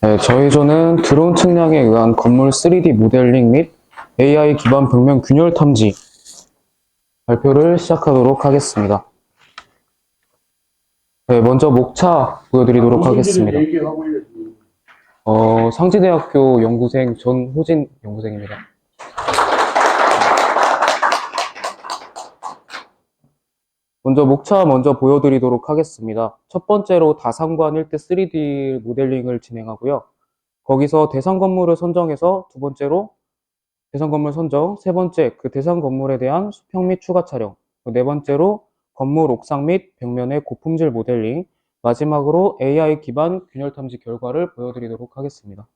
네, 저희조는 드론 측량에 의한 건물 3D 모델링 및 AI 기반 벽면 균열 탐지 발표를 시작하도록 하겠습니다. 네, 먼저 목차 보여드리도록 하겠습니다. 상지대학교 연구생 전호진 연구생입니다. 먼저 보여드리도록 하겠습니다. 첫 번째로 다산관 일대 3D 모델링을 진행하고요. 거기서 대상 건물을 선정해서 두 번째로 대상 건물 선정, 세 번째 그 대상 건물에 대한 수평 및 추가 촬영, 네 번째로 건물 옥상 및 벽면의 고품질 모델링, 마지막으로 AI 기반 균열 탐지 결과를 보여드리도록 하겠습니다.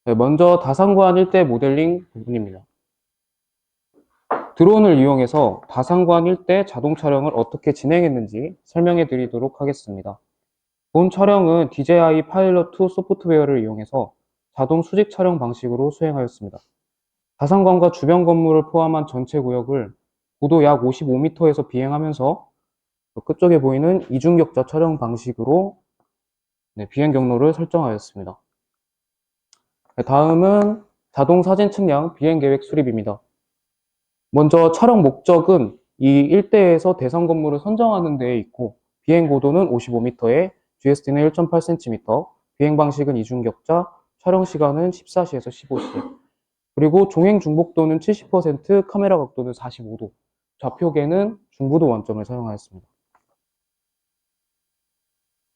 네, 먼저 다산관 일대 모델링 부분입니다. 드론을 이용해서 다산관 일대 자동 촬영을 어떻게 진행했는지 설명해 드리도록 하겠습니다. 본 촬영은 DJI 파일럿 2 소프트웨어를 이용해서 자동 수직 촬영 방식으로 수행하였습니다. 다산관과 주변 건물을 포함한 전체 구역을 고도 약 55m에서 비행하면서 끝쪽에 보이는 이중격자 촬영 방식으로 비행 경로를 설정하였습니다. 다음은 자동 사진 측량 비행 계획 수립입니다. 먼저 촬영 목적은 이 일대에서 대상 건물을 선정하는 데에 있고, 비행 고도는 55m에 GSD는 1.8cm, 비행 방식은 이중격자, 촬영 시간은 14시에서 15시. 그리고 종행 중복도는 70%, 카메라 각도는 45도, 좌표계는 중부도 원점을 사용하였습니다.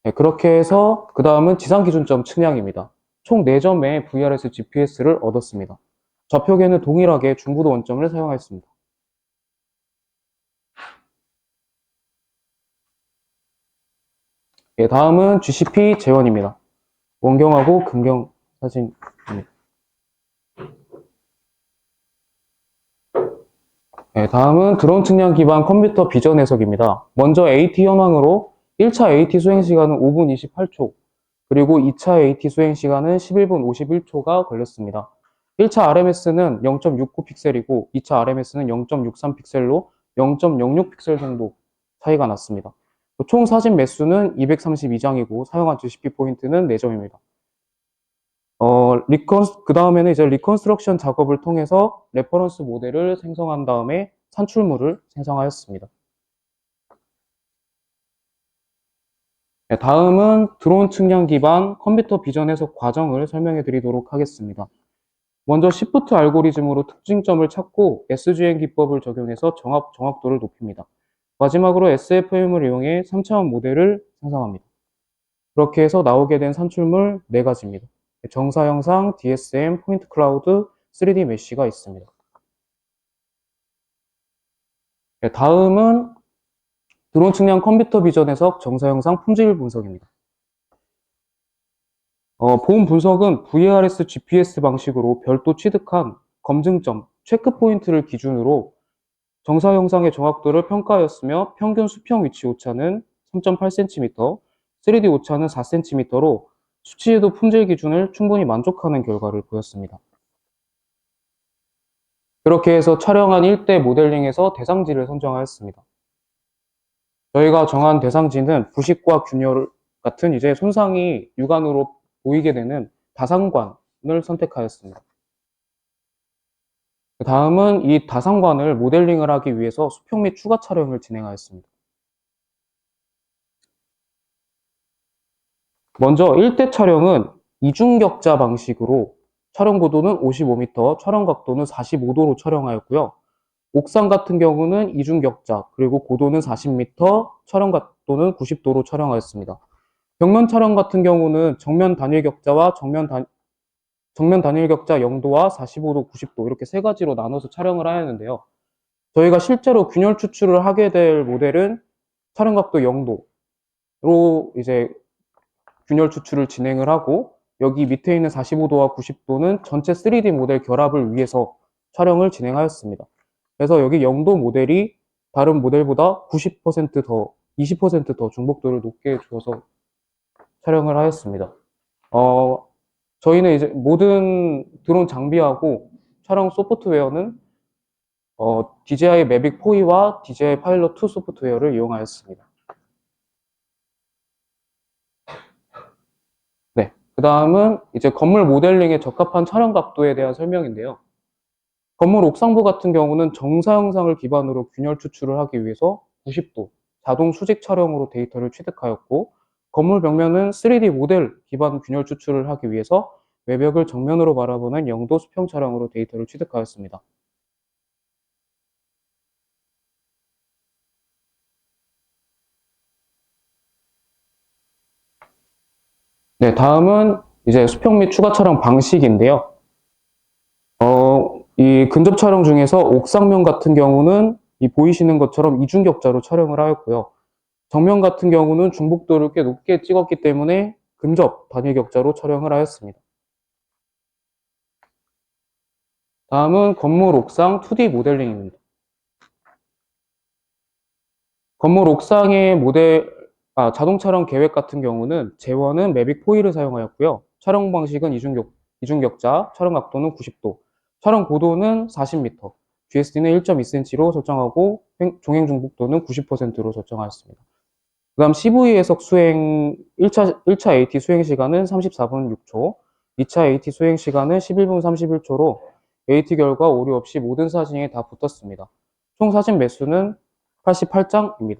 네, 그렇게 해서 그 다음은 지상 기준점 측량입니다. 총 4점의 VRS GPS를 얻었습니다. 좌표계는 동일하게 중부도 원점을 사용하였습니다. 네, 다음은 GCP 재원입니다. 원경하고 금경 사진입니다. 네, 다음은 드론 측량 기반 컴퓨터 비전 해석입니다. 먼저 AT 현황으로 1차 AT 수행 시간은 5분 28초, 그리고 2차 AT 수행 시간은 11분 51초가 걸렸습니다. 1차 RMS는 0.69 픽셀이고 2차 RMS는 0.63 픽셀로 0.06 픽셀 정도 차이가 났습니다. 총 사진 매수는 232장이고 사용한 GCP 포인트는 4점입니다. 그 다음에는 이제 리컨스트럭션 작업을 통해서 레퍼런스 모델을 생성한 다음에 산출물을 생성하였습니다. 네, 다음은 드론 측량 기반 컴퓨터 비전 해석 과정을 설명해 드리도록 하겠습니다. 먼저 시프트 알고리즘으로 특징점을 찾고 SGN 기법을 적용해서 정확도를 높입니다. 마지막으로 SFM을 이용해 3차원 모델을 생성합니다. 그렇게 해서 나오게 된 산출물 4가지입니다. 정사 영상, DSM, 포인트 클라우드, 3D 메쉬가 있습니다. 네, 다음은 드론 측량 컴퓨터 비전 해석 정사 영상 품질 분석입니다. 본 분석은 VRS GPS 방식으로 별도 취득한 검증점, 체크 포인트를 기준으로 정사 영상의 정확도를 평가하였으며 평균 수평 위치 오차는 3.8cm, 3D 오차는 4cm로 수치에도 품질 기준을 충분히 만족하는 결과를 보였습니다. 그렇게 해서 촬영한 1대 모델링에서 대상지를 선정하였습니다. 저희가 정한 대상지는 부식과 균열 같은 이제 손상이 육안으로 보이게 되는 다산관을 선택하였습니다. 다음은 이 다산관을 모델링을 하기 위해서 수평 및 추가 촬영을 진행하였습니다. 먼저 1대 촬영은 이중격자 방식으로 촬영 고도는 55m, 촬영 각도는 45도로 촬영하였고요. 옥상 같은 경우는 이중격자, 그리고 고도는 40m, 촬영 각도는 90도로 촬영하였습니다. 벽면 촬영 같은 경우는 정면 단일 격자와 정면 단일 격자 0도와 45도, 90도 이렇게 3가지로 나눠서 촬영을 하였는데요. 저희가 실제로 균열 추출을 하게 될 모델은 촬영 각도 0도로 이제 균열 추출을 진행을 하고, 여기 밑에 있는 45도와 90도는 전체 3D 모델 결합을 위해서 촬영을 진행하였습니다. 그래서 여기 0도 모델이 다른 모델보다 90% 더, 20% 더 중복도를 높게 주어서 촬영을 하였습니다. 저희는 이제 모든 드론 장비하고 촬영 소프트웨어는 DJI 매빅 4E와 DJI 파일럿 2 소프트웨어를 이용하였습니다. 네. 그 다음은 이제 건물 모델링에 적합한 촬영 각도에 대한 설명인데요. 건물 옥상부 같은 경우는 정사 영상을 기반으로 균열 추출을 하기 위해서 90도 자동 수직 촬영으로 데이터를 취득하였고, 건물 벽면은 3D 모델 기반 균열 추출을 하기 위해서 외벽을 정면으로 바라보는 0도 수평 촬영으로 데이터를 취득하였습니다. 네, 다음은 이제 수평 및 추가 촬영 방식인데요. 이 근접 촬영 중에서 옥상면 같은 경우는 이 보이시는 것처럼 이중격자로 촬영을 하였고요. 정면 같은 경우는 중복도를 꽤 높게 찍었기 때문에 근접 단일격자로 촬영을 하였습니다. 다음은 건물 옥상 2D 모델링입니다. 건물 옥상의 자동 촬영 계획 같은 경우는 재원은 매빅 포이를 사용하였고요. 촬영 방식은 이중격자, 촬영 각도는 90도, 촬영 고도는 40m, GSD는 1.2cm로 설정하고 종행 중복도는 90%로 설정하였습니다. 그 다음 CV 해석 수행 1차 AT 수행 시간은 34분 6초, 2차 AT 수행 시간은 11분 31초로 AT 결과 오류 없이 모든 사진이 다 붙었습니다. 총 사진 매수는 88장입니다.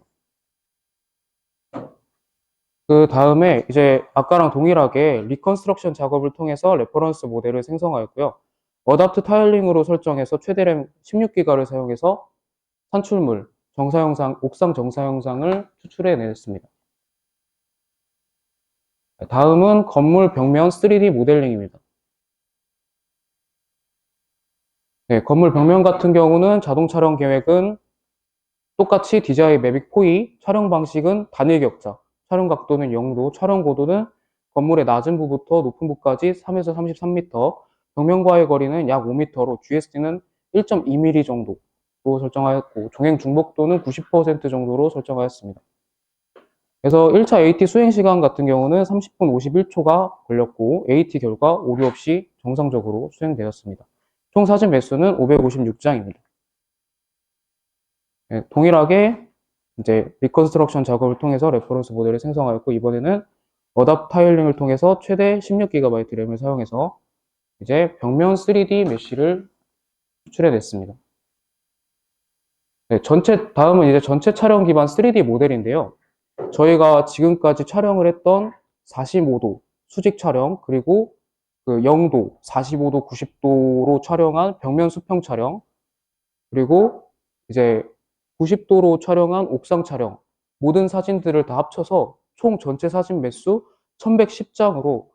그 다음에 이제 아까랑 동일하게 리컨스트럭션 작업을 통해서 레퍼런스 모델을 생성하였고요. 어답트 타일링으로 설정해서 최대램 16기가를 사용해서 산출물, 정사영상, 옥상 정사영상을 추출해냈습니다. 다음은 건물 벽면 3D 모델링입니다. 네, 건물 벽면 같은 경우는 자동 촬영 계획은 똑같이 DJI 매빅 포이, 촬영 방식은 단일 격자, 촬영 각도는 0도, 촬영 고도는 건물의 낮은 부부터 높은 부까지 3에서 33m, 벽면과의 거리는 약 5m로 GSD는 1.2mm 정도로 설정하였고, 종행 중복도는 90% 정도로 설정하였습니다. 그래서 1차 AT 수행 시간 같은 경우는 30분 51초가 걸렸고, AT 결과 오류 없이 정상적으로 수행되었습니다. 총 사진 매수는 556장입니다. 네, 동일하게 이제 리컨스트럭션 작업을 통해서 레퍼런스 모델을 생성하였고, 이번에는 어답 타일링을 통해서 최대 16GB 램을 사용해서 이제 벽면 3D 메쉬를 추출해냈습니다. 네, 다음은 이제 전체 촬영 기반 3D 모델인데요. 저희가 지금까지 촬영을 했던 45도 수직 촬영, 그리고 그 0도, 45도, 90도로 촬영한 벽면 수평 촬영, 그리고 이제 90도로 촬영한 옥상 촬영, 모든 사진들을 다 합쳐서 총 전체 사진 매수 1110장으로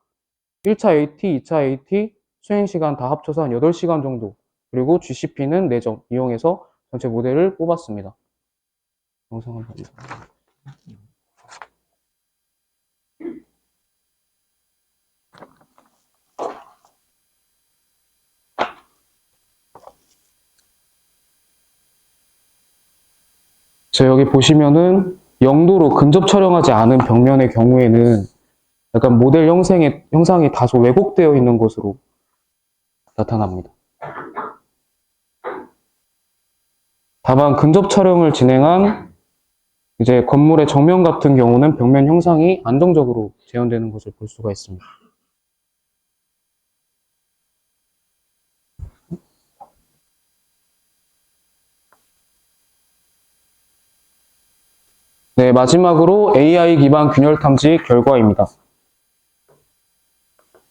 1차 AT, 2차 AT 수행 시간 다 합쳐서 한 8시간 정도, 그리고 GCP는 4점 이용해서 전체 모델을 뽑았습니다. 영상을 봐주세요. 여기 보시면은 0도로 근접 촬영하지 않은 벽면의 경우에는 약간 모델 형상이 다소 왜곡되어 있는 것으로 나타납니다. 다만 근접 촬영을 진행한 이제 건물의 정면 같은 경우는 벽면 형상이 안정적으로 재현되는 것을 볼 수가 있습니다. 네, 마지막으로 AI 기반 균열 탐지 결과입니다.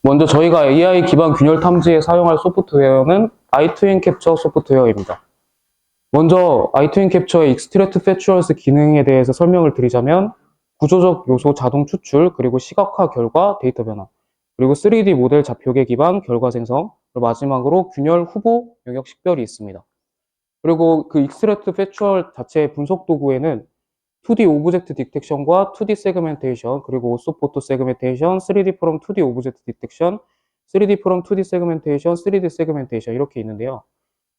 먼저 저희가 AI 기반 균열 탐지에 사용할 소프트웨어는 i2n 캡처 소프트웨어입니다. 먼저 i2n 캡처의 익스트랙트 패추얼스 기능에 대해서 설명을 드리자면, 구조적 요소 자동 추출, 그리고 시각화 결과 데이터 변화, 그리고 3D 모델 좌표계 기반 결과 생성, 그리고 마지막으로 균열 후보 영역 식별이 있습니다. 그리고 그 익스트랙트 패추얼 자체의 분석 도구에는 2D 오브젝트 디텍션과 2D 세그멘테이션, 그리고 오소포토 세그멘테이션, 3D 프롬 2D 오브젝트 디텍션, 3D 프롬 2D 세그멘테이션, 3D 세그멘테이션 이렇게 있는데요.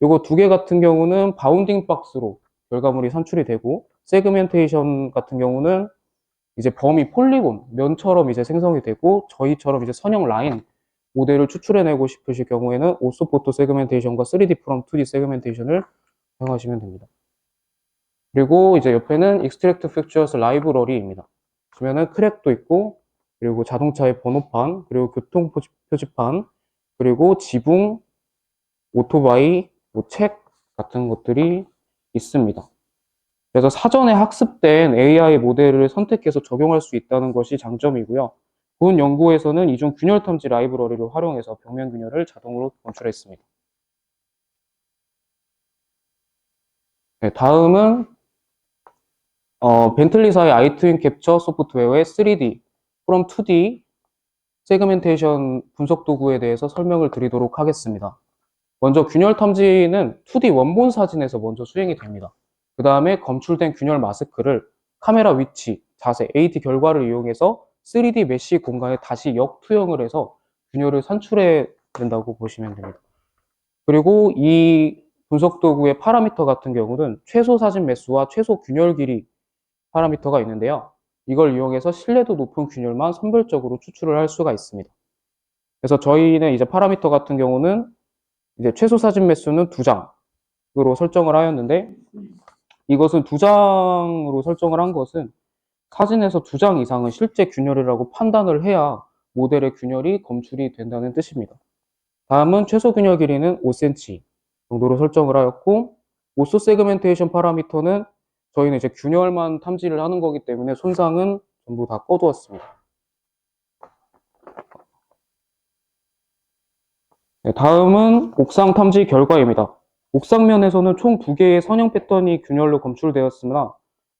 요거 두 개 같은 경우는 바운딩 박스로 결과물이 산출이 되고, 세그멘테이션 같은 경우는 이제 범위 폴리곤, 면처럼 이제 생성이 되고, 저희처럼 이제 선형 라인 모델을 추출해내고 싶으실 경우에는 오소포토 세그멘테이션과 3D 프롬 2D 세그멘테이션을 사용하시면 됩니다. 그리고 이제 옆에는 Extract Features 라이브러리입니다. 보면은 크랙도 있고, 그리고 자동차의 번호판, 그리고 교통 표지판, 그리고 지붕, 오토바이, 뭐 책 같은 것들이 있습니다. 그래서 사전에 학습된 AI 모델을 선택해서 적용할 수 있다는 것이 장점이고요. 본 연구에서는 이중 균열 탐지 라이브러리를 활용해서 벽면 균열을 자동으로 검출했습니다. 네, 다음은 벤틀리사의 아이트윈 캡처 소프트웨어의 3D, from 2D 세그멘테이션 분석 도구에 대해서 설명을 드리도록 하겠습니다. 먼저 균열 탐지는 2D 원본 사진에서 먼저 수행이 됩니다. 그 다음에 검출된 균열 마스크를 카메라 위치, 자세, AT 결과를 이용해서 3D 메쉬 공간에 다시 역투영을 해서 균열을 산출해 된다고 보시면 됩니다. 그리고 이 분석 도구의 파라미터 같은 경우는 최소 사진 매수와 최소 균열 길이 파라미터가 있는데요. 이걸 이용해서 신뢰도 높은 균열만 선별적으로 추출을 할 수가 있습니다. 그래서 저희는 이제 파라미터 같은 경우는 이제 최소 사진 매수는 2장으로 설정을 하였는데, 이것은 2장으로 설정을 한 것은 사진에서 2장 이상은 실제 균열이라고 판단을 해야 모델의 균열이 검출이 된다는 뜻입니다. 다음은 최소 균열 길이는 5cm 정도로 설정을 하였고, 오소 세그멘테이션 파라미터는 저희는 이제 균열만 탐지를 하는 거기 때문에 손상은 전부 다 꺼두었습니다. 네, 다음은 옥상 탐지 결과입니다. 옥상면에서는 총 2개의 선형 패턴이 균열로 검출되었으나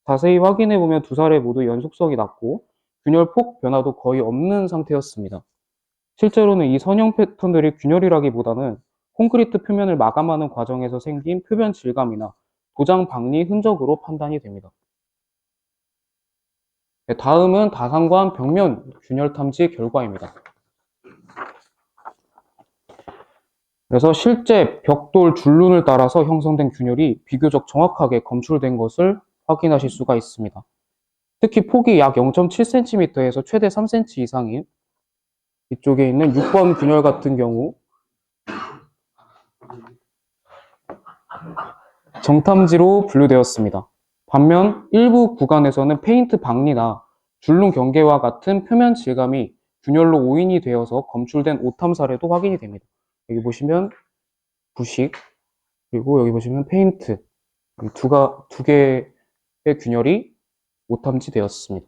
자세히 확인해보면 두 사례 모두 연속성이 낮고 균열 폭 변화도 거의 없는 상태였습니다. 실제로는 이 선형 패턴들이 균열이라기보다는 콘크리트 표면을 마감하는 과정에서 생긴 표면 질감이나 도장 박리 흔적으로 판단이 됩니다. 네, 다음은 다산관 벽면 균열 탐지 결과입니다. 그래서 실제 벽돌 줄눈을 따라서 형성된 균열이 비교적 정확하게 검출된 것을 확인하실 수가 있습니다. 특히 폭이 약 0.7cm에서 최대 3cm 이상인 이쪽에 있는 6번 균열 같은 경우 정탐지로 분류되었습니다. 반면 일부 구간에서는 페인트 박리나 줄눈 경계와 같은 표면 질감이 균열로 오인이 되어서 검출된 오탐 사례도 확인이 됩니다. 여기 보시면 부식, 그리고 여기 보시면 페인트, 두 개의 균열이 오탐지되었습니다.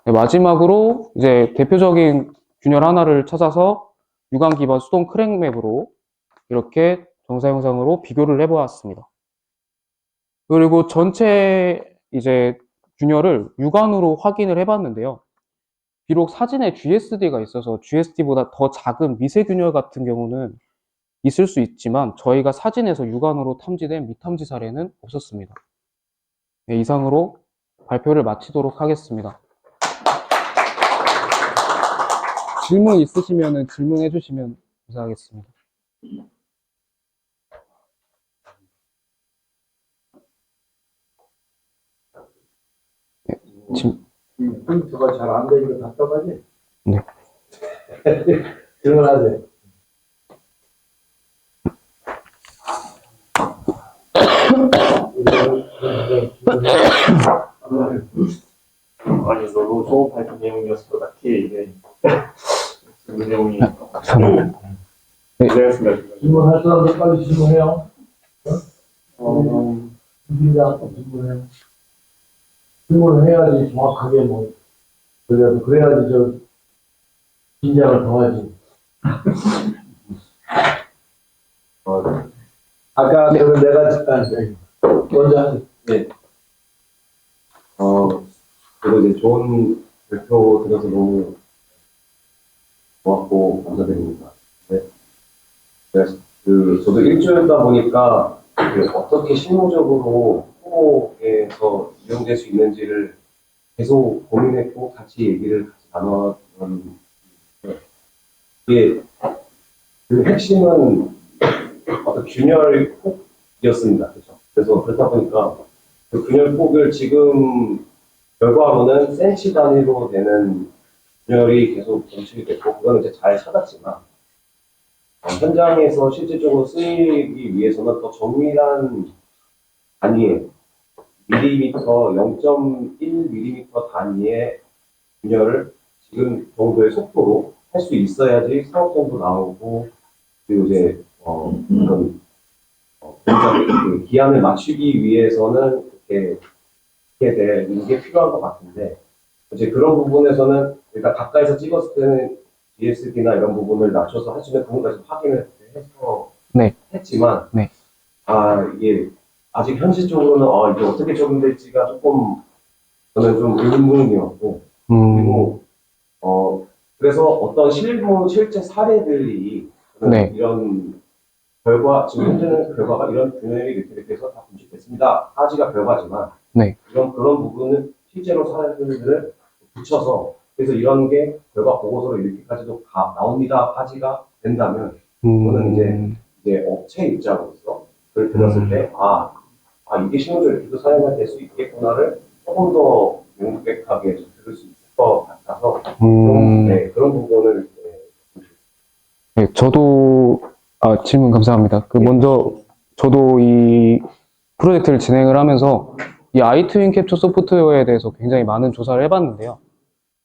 네, 마지막으로 이제 대표적인 균열 하나를 찾아서 유광 기반 수동 크랙맵으로 이렇게 정사 영상으로 비교를 해보았습니다. 그리고 전체 이제 균열을 육안으로 확인을 해봤는데요. 비록 사진에 GSD가 있어서 GSD보다 더 작은 미세 균열 같은 경우는 있을 수 있지만 저희가 사진에서 육안으로 탐지된 미탐지 사례는 없었습니다. 네, 이상으로 발표를 마치도록 하겠습니다. 질문 있으시면 질문해 주시면 감사하겠습니다. 포인트가 잘 안 되니까 답답하지? 네. 질문하세요. 아니, 너무 좋은 발표 내용이었을 것 같아, 이게. 그 내용이. 감사합니다. 네. 고생했습니다. 질문할 사람들 빨리 질문해요. 준비장 질문해요. 질문을 해야지 정확하게 뭐, 그래야지 저, 긴장을 더하지. 아까 저는 내가 먼저 한, 네. 그리고 이제 좋은 발표 들어서 너무 고맙고 감사드립니다. 네. 저도 일주일다 보니까 어떻게 실무적으로 후보에서 이용될 수 있는지를 계속 고민했고 같이 얘기를 같이 나눴던 이게 그 핵심은 어떤 균열 폭이었습니다. 그렇죠? 그래서 그렇다 보니까 그 균열 폭을 지금 결과로는 센치 단위로 되는 균열이 계속 검출이 됐고 그거는 이제 잘 찾았지만 현장에서 실질적으로 쓰이기 위해서는 더 정밀한 단위의 밀리미터, 0.1mm 단위의 균열을 지금 정도의 속도로 할 수 있어야지 사업성도 나오고, 그리고 이제 그런 그 기한을 맞추기 위해서는 이렇게 되는 게 필요한 것 같은데, 이제 그런 부분에서는 일단 가까이서 찍었을 때는 DSP나 이런 부분을 낮춰서 할 수 있는 부분까지 확인을 해서 네. 했지만, 네. 이게 아직 현실적으로는 이게 어떻게 적용될지가 조금 저는 좀 의문이었고, 그리고 그래서 어떤 실제 사례들이 네. 이런 지금 현재는 결과가 이런 균형이 이렇게 돼서 다 분식됐습니다. 하지가 결과지만, 네. 그런 부분은 실제로 사례들을 붙여서, 그래서 이런 게 결과 보고서로 이렇게까지도 나옵니다. 하지가 된다면, 그거는 이제 업체 입장으로서 그걸 들었을 때, 이게 실무적으로 이렇게도 사용이 될 수 있겠구나를 조금 더 명백하게 들을 수 있을 것 같아서, 네, 그런 부분을, 네, 저도, 질문 감사합니다. 먼저, 저도 이 프로젝트를 진행을 하면서 이 아이트윈 캡처 소프트웨어에 대해서 굉장히 많은 조사를 해봤는데요.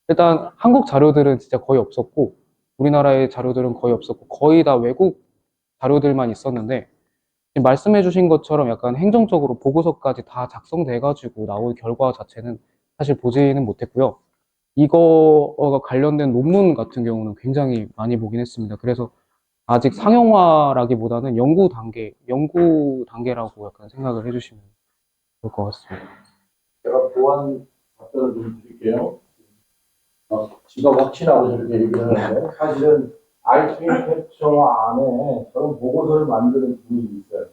일단 한국 자료들은 진짜 거의 없었고, 우리나라의 자료들은 거의 없었고, 거의 다 외국 자료들만 있었는데, 지금 말씀해주신 것처럼 약간 행정적으로 보고서까지 다 작성돼가지고 나올 결과 자체는 사실 보지는 못했고요. 이거가 관련된 논문 같은 경우는 굉장히 많이 보긴 했습니다. 그래서 아직 상용화라기보다는 연구 단계라고 약간 생각을 해주시면 좋을 것 같습니다. 제가 보완 답변을 좀 드릴게요. 지가 확신하고 저렇게 얘기를 하는데, 사실은 아이스크림 캡처 안에 저런 보고서를 만드는 분이 있어요.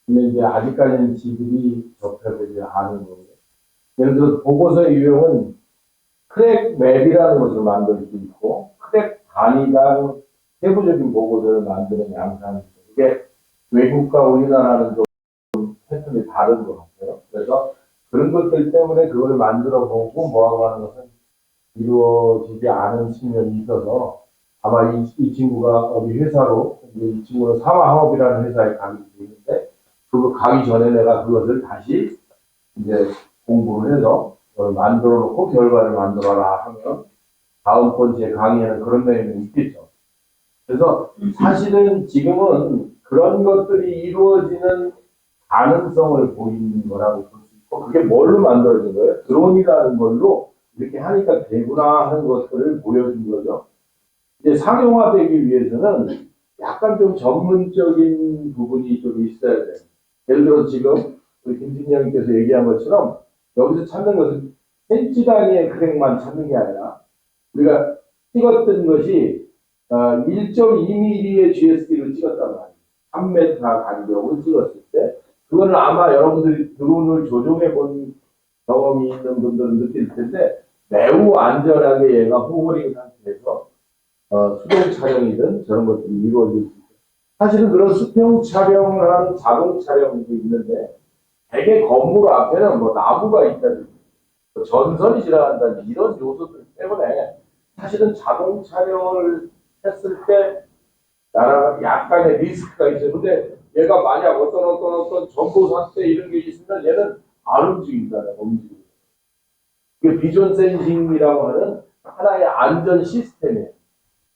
근데 이제 아직까지는 지들이 접해보지 않은 거예요. 예를 들어 보고서의 유형은 크랙 맵이라는 것을 만들 수 있고, 크랙 단위당 세부적인 보고서를 만드는 양상이 있어요. 이게 외국과 우리나라는 좀 패턴이 다른 것 같아요. 그래서 그런 것들 때문에 그걸 만들어 보고 뭐하고 하는 것은 이루어지지 않은 측면이 있어서, 아마 이 친구가 어디 회사로, 이 친구는 사마항업이라는 회사에 가기 있는데, 그거 가기 전에 내가 그것을 다시 이제 공부를 해서 그걸 만들어 놓고 결과를 만들어라 하면 다음번 제 강의에는 그런 내용이 있겠죠. 그래서 사실은 지금은 그런 것들이 이루어지는 가능성을 보이는 거라고 볼 수 있고, 그게 뭘로 만들어진 거예요? 드론이라는 걸로 이렇게 하니까 되구나 하는 것들을 보여준 거죠. 이제 상용화되기 위해서는 약간 좀 전문적인 부분이 좀 있어야 돼요. 예를 들어 지금 우리 김 팀장님께서 얘기한 것처럼 여기서 찾는 것은 센치 단위의 크랙만 찾는 게 아니라, 우리가 찍었던 것이 1.2mm의 GSD를 찍었단 말이에요. 3m 간격으로 찍었을 때, 그거는 아마 여러분들이 드론을 조종해 본 경험이 있는 분들은 느낄 텐데, 매우 안전하게 얘가 호버링 상태에서 수동 촬영이든 저런 것들이 이루어질 수 있어요. 사실은 그런 수평 촬영을 하는 자동 촬영도 있는데, 대개 건물 앞에는 뭐 나무가 있다든지 전선이 지나간다든지 이런 요소들 때문에 사실은 자동 촬영을 했을 때 약간의 리스크가 있어요. 근데 얘가 만약 어떤 정보 상태 이런 게 있으면 얘는 안 움직인다는 움직이고. 이게 비전 센싱이라고 하는 하나의 안전 시스템이에요.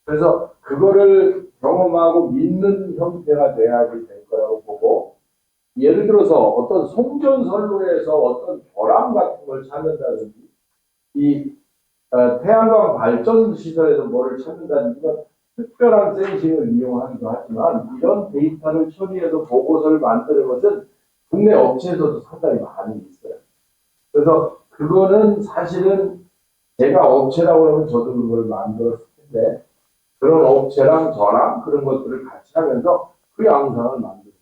그래서 그거를 경험하고 믿는 형태가 돼야지 될 거라고 보고, 예를 들어서 어떤 송전선로에서 어떤 결함 같은 걸 찾는다든지, 태양광 발전 시설에서 뭐를 찾는다든지, 특별한 센싱을 이용하기도 하지만, 이런 데이터를 처리해서 보고서를 만드는 것은 국내 업체에서도 상당히 많이 있어요. 그래서 그거는 사실은 제가 업체라고 하면 저도 그걸 만들었을 텐데, 그런 업체랑 저랑 그런 것들을 같이 하면서 그 양상을 만들어요.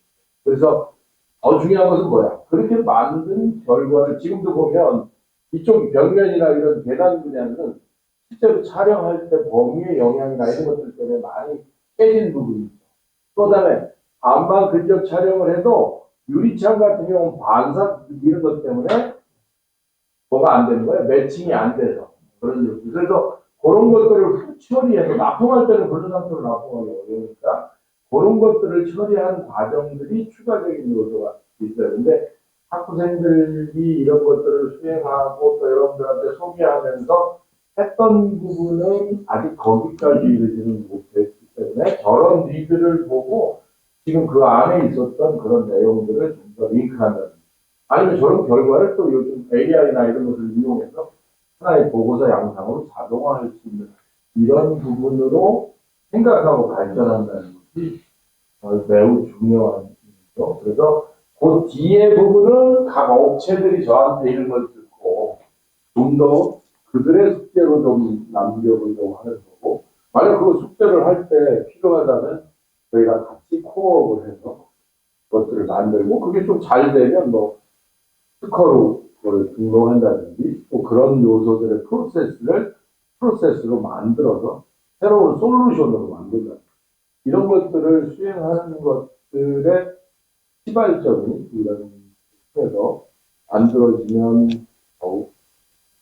그래서 더 중요한 것은 뭐야? 그렇게 만든 결과를 지금도 보면 이쪽 벽면이나 이런 계단 분야는 실제로 촬영할 때 범위의 영향이나 이런 것들 때문에 많이 깨진 부분이 있죠. 또 다음에 안방 근접 촬영을 해도 유리창 같은 경우는 반사 이런 것 때문에 뭐가 안 되는 거예요? 매칭이 안 돼서. 그런 일. 그래서 그런 것들을 후 처리해서 납품할 때는 그런 상태로 납품하기 어려우니까 그런 것들을 처리하는 과정들이 추가적인 요소가 있어요. 근데 학부생들이 이런 것들을 수행하고 또 여러분들한테 소개하면서 했던 부분은 아직 거기까지 이르지는 못했기 때문에 저런 니들을 보고 지금 그 안에 있었던 그런 내용들을 좀 더 링크한다든지 아니면 저런 결과를 또 요즘 AI나 이런 것을 이용해서 하나의 보고서 양상으로 자동화할 수 있는 이런 부분으로 생각하고 발전한다는 것이 매우 중요한 일이죠. 그래서 그 뒤에 부분은 각 업체들이 저한테 이런 걸 듣고 좀 더 그들의 숙제로 좀 남겨보려고 하는 거고 만약 그 숙제를 할 때 필요하다면 저희가 같이 코업을 해서 그것들을 만들고 그게 좀 잘 되면 뭐 특허로 그걸 등록한다든지 또 그런 요소들의 프로세스로 만들어서 새로운 솔루션으로 만든다. 이런 것들을 수행하는 것들의 시발점이 이런 에서 만들어지면 더욱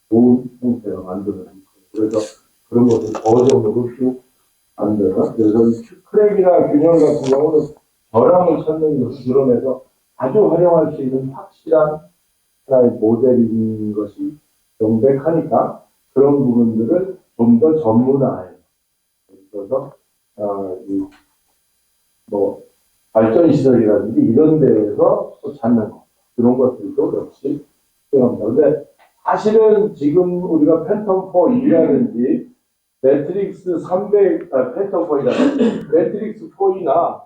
좋은 형태로 만드는 그래서 그런 것을 버전으로 쭉 만드는 그래서 크랙이나 균형 같은 경우는 저랑을 찾는 것을 드러내서 아주 활용할 수 있는 확실한 하나의 모델인 것이 명백하니까 그런 부분들을 좀 더 전문화해요. 그래서 뭐 발전 시설이라든지 이런 데에서 또 찾는 거 그런 것들도 역시 필요합니다. 근데 사실은 지금 우리가 팬텀 4이라든지 매트릭스 300, 팬텀 4이라든지 매트릭스 4이나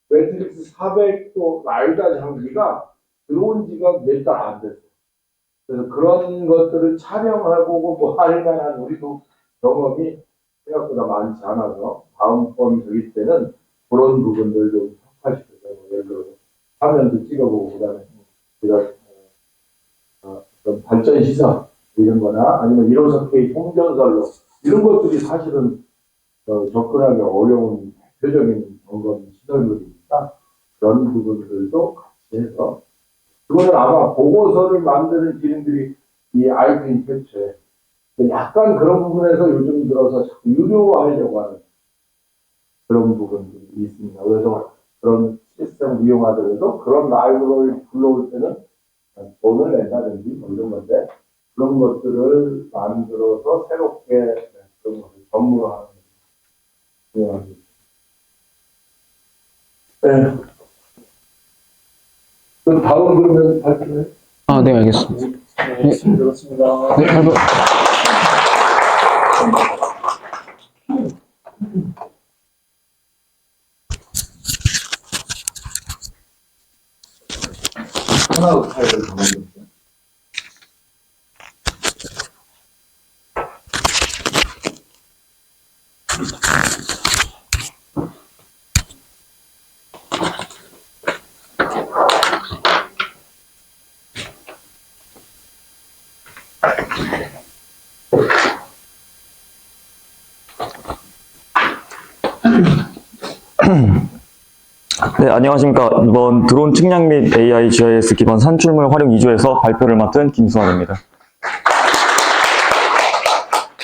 매트릭스 400도 라이다 장비가 들어온 지가 몇 달 안 됐어요. 그래서 그런 것들을 촬영하고 뭐 할 만한 우리도 경험이 생각보다 많지 않아서 다음번 저기 때는 그런 부분들 좀 삭제시켜서 예를 들어서 화면도 찍어보고 그다음에 우리가 어떤 발전 시설 이런 거나 아니면 1호선 K 통전설로 이런 것들이 사실은 접근하기 어려운 대표적인 점검 시설물이니까 그런 부분들도 같이 해서 그거는 아마 보고서를 만드는 기능들이 이 IP 캡처에 약간 그런 부분에서 요즘 들어서 자꾸 유료화하려고 하는 그런 부분들이 있습니다. 그래서 그런 시스템을 이용하더라도 그런 라이브러리를 불러올 때는 돈을 낸다든지 뭐 이런 건데 그런 것들을 만들어서 새롭게 그런 것을 전문화하는 중요합니다. 네. 그럼 다음 그러면 발표해. 아, 네, 알겠습니다. 네, 잘 들었습니다. 네, 발표. 하나 파일을 더 만들었어요. 네, 안녕하십니까. 이번 드론 측량 및 AI GIS 기반 산출물 활용 2주에서 발표를 맡은 김수환입니다.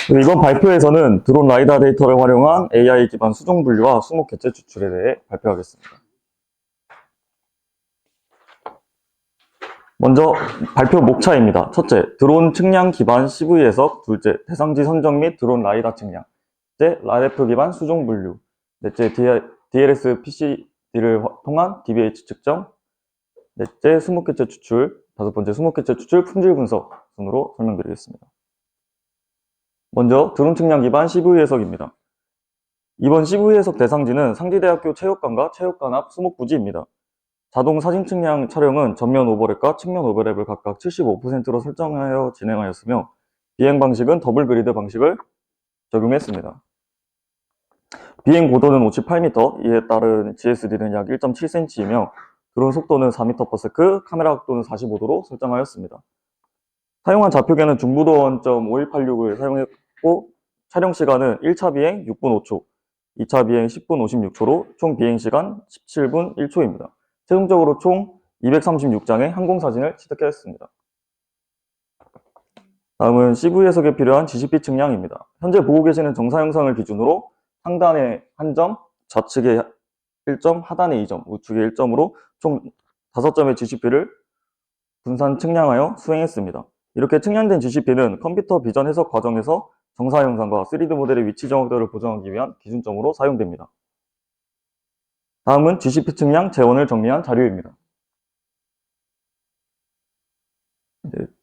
이번 발표에서는 드론 라이다 데이터를 활용한 AI 기반 수종 분류와 수목 개체 추출에 대해 발표하겠습니다. 먼저 발표 목차입니다. 첫째, 드론 측량 기반 CV 해석. 둘째, 대상지 선정 및 드론 라이다 측량. 셋째, RF 기반 수종 분류. 넷째, DLS PCD를 통한 DBH 측정. 넷째, 수목 개체 추출. 다섯 번째, 수목 개체 추출 품질 분석 순으로 설명드리겠습니다. 먼저 드론 측량 기반 CV 해석입니다. 이번 CV 해석 대상지는 상지대학교 체육관과 체육관 앞 수목부지입니다. 자동 사진 측량 촬영은 전면 오버랩과 측면 오버랩을 각각 75%로 설정하여 진행하였으며 비행 방식은 더블 그리드 방식을 적용했습니다. 비행 고도는 58m, 이에 따른 GSD는 약 1.7cm이며 드론 속도는 4m/s, 카메라 각도는 45도로 설정하였습니다. 사용한 좌표계는 중부도 1.5186을 사용했고 촬영 시간은 1차 비행 6분 5초, 2차 비행 10분 56초로 총 비행 시간 17분 1초입니다. 최종적으로 총 236장의 항공사진을 취득했습니다. 다음은 CV 해석에 필요한 GCP 측량입니다. 현재 보고 계시는 정사 영상을 기준으로 상단에 1점, 좌측에 1점, 하단에 2점, 우측에 1점으로 총 5점의 GCP를 분산 측량하여 수행했습니다. 이렇게 측량된 GCP는 컴퓨터 비전 해석 과정에서 정사 형상과 3D 모델의 위치 정확도를 보정하기 위한 기준점으로 사용됩니다. 다음은 GCP 측량 재원을 정리한 자료입니다.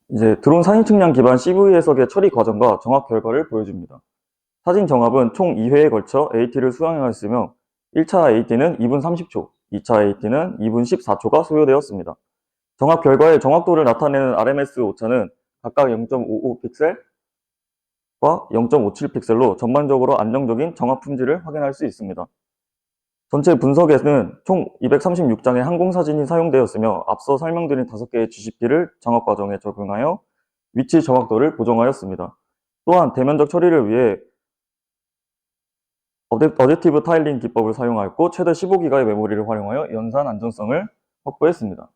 이제 드론 사진 측량 기반 CV 해석의 처리 과정과 정확 결과를 보여줍니다. 사진 정합은 총 2회에 걸쳐 AT를 수행하였으며 1차 AT는 2분 30초, 2차 AT는 2분 14초가 소요되었습니다. 정합 결과의 정확도를 나타내는 RMS 오차는 각각 0.55픽셀과 0.57픽셀로 전반적으로 안정적인 정합 품질을 확인할 수 있습니다. 전체 분석에는 총 236장의 항공사진이 사용되었으며 앞서 설명드린 5개의 GCP를 정합 과정에 적용하여 위치 정확도를 보정하였습니다. 또한 대면적 처리를 위해 어댑티브 타일링 기법을 사용하였고 최대 15기가의 메모리를 활용하여 연산 안전성을 확보했습니다.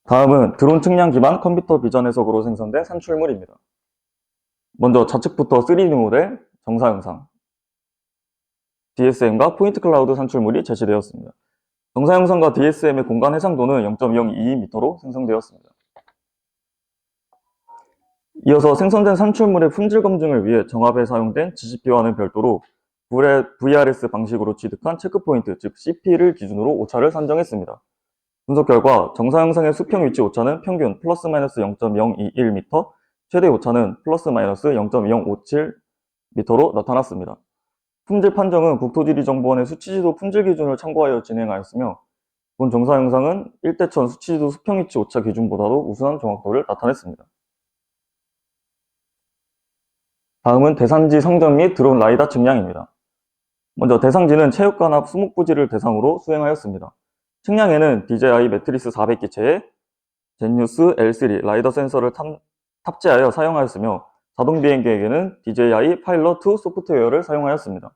다음은 드론 측량 기반 컴퓨터 비전 해석으로 생성된 산출물입니다. 먼저 좌측부터 3D 모델, 정사 영상, DSM과 포인트 클라우드 산출물이 제시되었습니다. 정사 영상과 DSM의 공간 해상도는 0.022m로 생성되었습니다. 이어서 생성된 산출물의 품질 검증을 위해 정합에 사용된 GCP와는 별도로 VRS 방식으로 취득한 체크포인트, 즉 CP를 기준으로 오차를 산정했습니다. 분석 결과 정사 영상의 수평 위치 오차는 평균 플러스 마이너스 0.021m, 최대 오차는 플러스 마이너스 0.057m로 나타났습니다. 품질 판정은 국토지리정보원의 수치지도 품질 기준을 참고하여 진행하였으며 본 정사 영상은 1대1000 수치지도 수평 위치 오차 기준보다도 우수한 정확도를 나타냈습니다. 다음은 대상지 성전 및 드론 라이다 측량입니다. 먼저 대상지는 체육관 앞 수목부지를 대상으로 수행하였습니다. 측량에는 DJI 매트리스 400기체에 제뉴스 L3 라이더 센서를 탑재하여 사용하였으며 자동 비행계에게는 DJI 파일럿 2 소프트웨어를 사용하였습니다.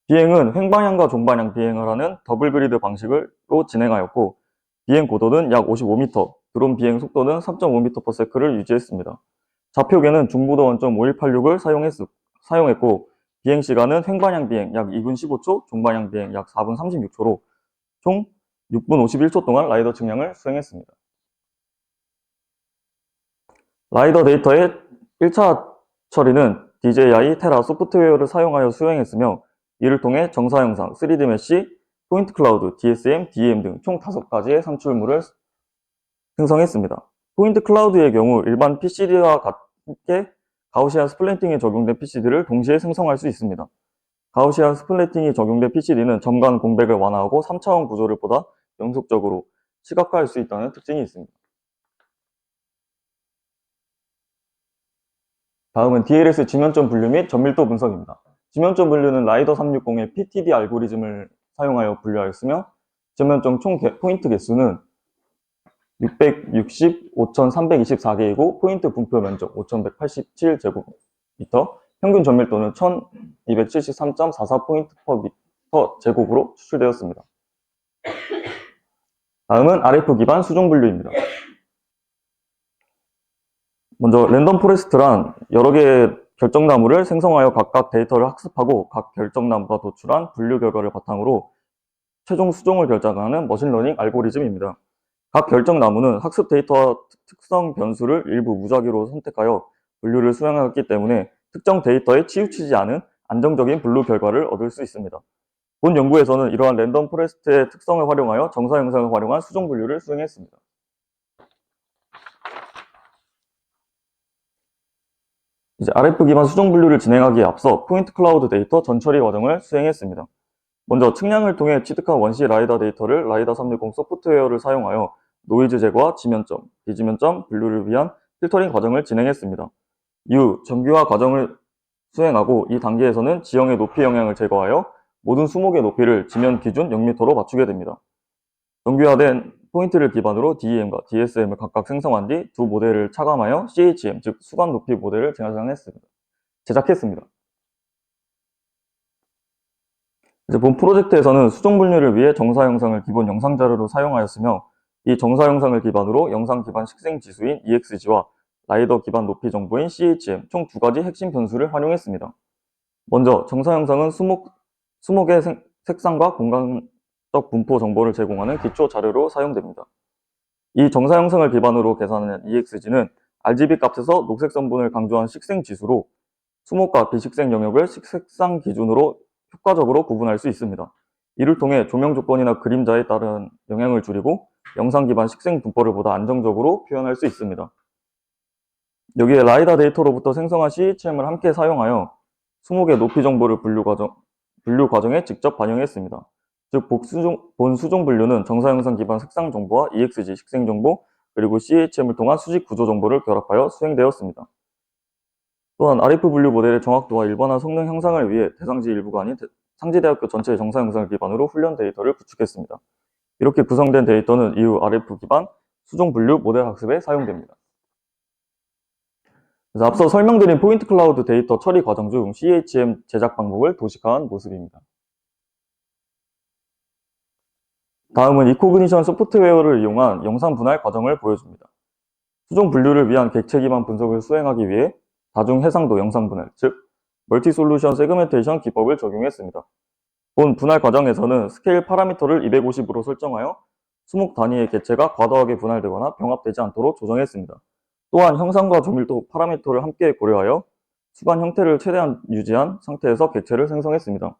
비행은 횡방향과 종방향 비행을 하는 더블 그리드 방식으로 진행하였고 비행 고도는 약 55m, 드론 비행 속도는 3.5m/s를 유지했습니다. 좌표계는 중부도 원점 5186을 사용했고 비행 시간은 횡방향 비행 약 2분 15초, 종방향 비행 약 4분 36초로 총 6분 51초 동안 라이더 측량을 수행했습니다. 라이더 데이터의 1차 처리는 DJI 테라 소프트웨어를 사용하여 수행했으며 이를 통해 정사 영상, 3D 메쉬, 포인트 클라우드, DSM, DEM 등 총 5가지의 산출물을 생성했습니다. 포인트 클라우드의 경우 일반 PCD와 같게 가우시안 스플래팅이 적용된 PCD를 동시에 생성할 수 있습니다. 가우시안 스플래팅이 적용된 PCD는 점간 공백을 완화하고 3차원 구조를 보다 연속적으로 시각화할 수 있다는 특징이 있습니다. 다음은 DLS 지면점 분류 및 전밀도 분석입니다. 지면점 분류는 라이더 360의 PTD 알고리즘을 사용하여 분류하였으며 지면점 총 포인트 개수는 665,324개이고 포인트 분포 면적 5,187제곱미터, 평균 전밀도는 1,273.44포인트 퍼 미터 제곱으로 추출되었습니다. 다음은 RF 기반 수종 분류입니다. 먼저 랜덤 포레스트란 여러 개의 결정나무를 생성하여 각각 데이터를 학습하고 각 결정나무가 도출한 분류 결과를 바탕으로 최종 수종을 결정하는 머신러닝 알고리즘입니다. 각 결정나무는 학습 데이터와 특성 변수를 일부 무작위로 선택하여 분류를 수행하였기 때문에 특정 데이터에 치우치지 않은 안정적인 분류 결과를 얻을 수 있습니다. 본 연구에서는 이러한 랜덤 포레스트의 특성을 활용하여 정사 영상을 활용한 수종 분류를 수행했습니다. 이제 RF 기반 수종 분류를 진행하기에 앞서 포인트 클라우드 데이터 전처리 과정을 수행했습니다. 먼저 측량을 통해 취득한 원시 라이다 데이터를 라이다 360 소프트웨어를 사용하여 노이즈 제거와 지면점, 비지면점 분류를 위한 필터링 과정을 진행했습니다. 이후 정규화 과정을 수행하고 이 단계에서는 지형의 높이 영향을 제거하여 모든 수목의 높이를 지면 기준 0m로 맞추게 됩니다. 정규화된 포인트를 기반으로 DEM과 DSM을 각각 생성한 뒤 두 모델을 차감하여 CHM, 즉 수간 높이 모델을 제작했습니다. 이제 본 프로젝트에서는 수종 분류를 위해 정사 영상을 기본 영상 자료로 사용하였으며 이 정사 영상을 기반으로 영상 기반 식생 지수인 EXG와 라이더 기반 높이 정보인 CHM 총 2가지 핵심 변수를 활용했습니다. 먼저 정사 영상은 수목의 색상과 공간 수목적 분포 정보를 제공하는 기초 자료로 사용됩니다. 이 정사 형성을 기반으로 계산하는 EXG는 RGB 값에서 녹색 성분을 강조한 식생 지수로 수목과 비식생 영역을 색상 기준으로 효과적으로 구분할 수 있습니다. 이를 통해 조명 조건이나 그림자에 따른 영향을 줄이고 영상 기반 식생 분포를 보다 안정적으로 표현할 수 있습니다. 여기에 라이다 데이터로부터 생성한 CHM을 함께 사용하여 수목의 높이 정보를 분류 과정에 직접 반영했습니다. 즉, 본 수종 분류는 정사 형성 기반 색상 정보와 EXG 식생 정보, 그리고 CHM을 통한 수직 구조 정보를 결합하여 수행되었습니다. 또한 RF 분류 모델의 정확도와 일반화 성능 향상을 위해 대상지 일부가 아닌 상지대학교 전체의 정사 형성을 기반으로 훈련 데이터를 구축했습니다. 이렇게 구성된 데이터는 이후 RF 기반 수종 분류 모델 학습에 사용됩니다. 그래서 앞서 설명드린 포인트 클라우드 데이터 처리 과정 중 CHM 제작 방법을 도식화한 모습입니다. 다음은 이코그니션 소프트웨어를 이용한 영상 분할 과정을 보여줍니다. 수종 분류를 위한 객체 기반 분석을 수행하기 위해 다중 해상도 영상 분할, 즉 멀티 솔루션 세그멘테이션 기법을 적용했습니다. 본 분할 과정에서는 스케일 파라미터를 250으로 설정하여 수목 단위의 객체가 과도하게 분할되거나 병합되지 않도록 조정했습니다. 또한 형상과 조밀도 파라미터를 함께 고려하여 수간 형태를 최대한 유지한 상태에서 객체를 생성했습니다.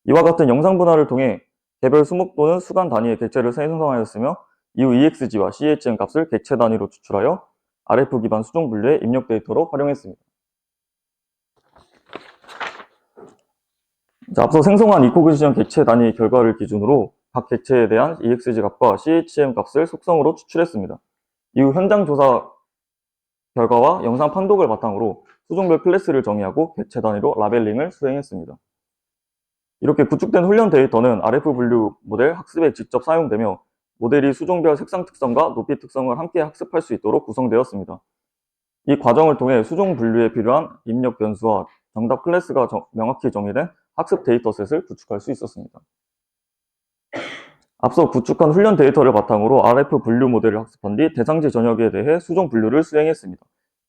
이와 같은 영상 분할을 통해 개별 수목 또는 수간 단위의 객체를 생성하였으며 이후 EXG와 CHM 값을 객체 단위로 추출하여 RF 기반 수종 분류의 입력 데이터로 활용했습니다. 앞서 생성한 이코그니션 객체 단위 결과를 기준으로 각 객체에 대한 EXG 값과 CHM 값을 속성으로 추출했습니다. 이후 현장 조사 결과와 영상 판독을 바탕으로 수종별 클래스를 정의하고 객체 단위로 라벨링을 수행했습니다. 이렇게 구축된 훈련 데이터는 RF 분류 모델 학습에 직접 사용되며 모델이 수종별 색상 특성과 높이 특성을 함께 학습할 수 있도록 구성되었습니다. 이 과정을 통해 수종 분류에 필요한 입력 변수와 정답 클래스가 명확히 정의된 학습 데이터셋을 구축할 수 있었습니다. 앞서 구축한 훈련 데이터를 바탕으로 RF 분류 모델을 학습한 뒤 대상지 전역에 대해 수종 분류를 수행했습니다.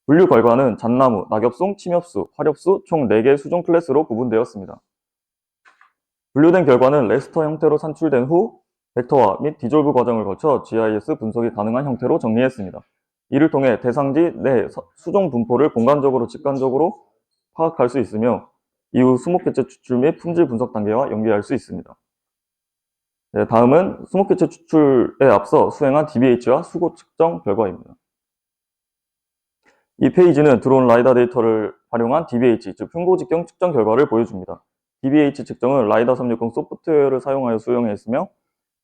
분류 결과는 잣나무, 낙엽송, 침엽수, 화렵수 총 4개의 수종 클래스로 구분되었습니다. 분류된 결과는 레스터 형태로 산출된 후 벡터화 및 디졸브 과정을 거쳐 GIS 분석이 가능한 형태로 정리했습니다. 이를 통해 대상지 내 수종 분포를 공간적으로 직관적으로 파악할 수 있으며 이후 수목 객체 추출 및 품질 분석 단계와 연계할 수 있습니다. 네, 다음은 수목 객체 추출에 앞서 수행한 DBH와 수고 측정 결과입니다. 이 페이지는 드론 라이다 데이터를 활용한 DBH, 즉 흉고 직경 측정 결과를 보여줍니다. DBH 측정은 라이다 360 소프트웨어를 사용하여 수행했으며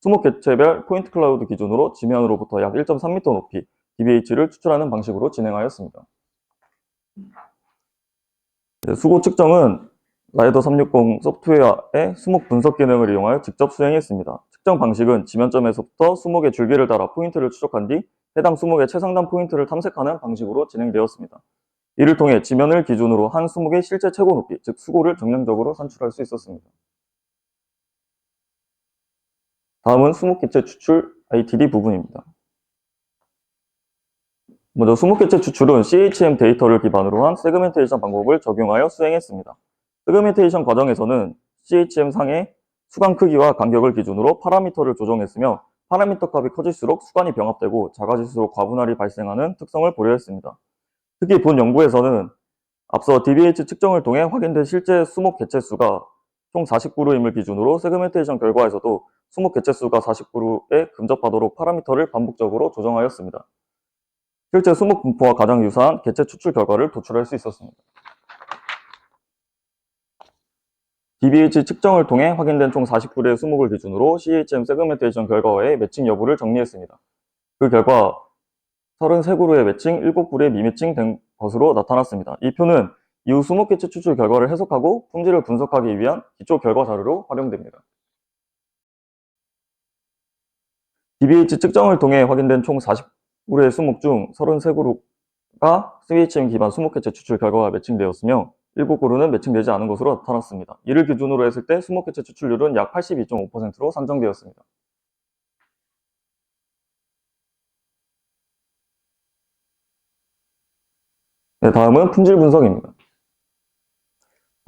수목 객체별 포인트 클라우드 기준으로 지면으로부터 약 1.3m 높이 DBH를 추출하는 방식으로 진행하였습니다. 수고 측정은 라이더 360 소프트웨어의 수목 분석 기능을 이용하여 직접 수행했습니다. 측정 방식은 지면점에서부터 수목의 줄기를 따라 포인트를 추적한 뒤 해당 수목의 최상단 포인트를 탐색하는 방식으로 진행되었습니다. 이를 통해 지면을 기준으로 한 수목의 실제 최고 높이, 즉 수고를 정량적으로 산출할 수 있었습니다. 다음은 수목 객체 추출 ITD 부분입니다. 먼저 수목 객체 추출은 CHM 데이터를 기반으로 한 세그멘테이션 방법을 적용하여 수행했습니다. 세그멘테이션 과정에서는 CHM 상의 수간 크기와 간격을 기준으로 파라미터를 조정했으며 파라미터 값이 커질수록 수간이 병합되고 작아질수록 과분할이 발생하는 특성을 고려했습니다. 특히 본 연구에서는 앞서 DBH 측정을 통해 확인된 실제 수목 객체 수가 총 49그루임을 기준으로 세그멘테이션 결과에서도 수목 객체 수가 49그루에 근접하도록 파라미터를 반복적으로 조정하였습니다. 실제 수목 분포와 가장 유사한 객체 추출 결과를 도출할 수 있었습니다. DBH 측정을 통해 확인된 총 49개의 수목을 기준으로 CHM 세그멘테이션 결과와의 매칭 여부를 정리했습니다. 그 결과 33그루의 매칭, 7그루의 미매칭 된 것으로 나타났습니다. 이 표는 이후 수목 객체 추출 결과를 해석하고 품질을 분석하기 위한 기초 결과 자료로 활용됩니다. DBH 측정을 통해 확인된 총 40그루의 수목 중 33그루가 CHM 기반 수목 객체 추출 결과와 매칭되었으며 7그루는 매칭되지 않은 것으로 나타났습니다. 이를 기준으로 했을 때 수목 객체 추출률은 약 82.5%로 산정되었습니다. 네, 다음은 품질 분석입니다.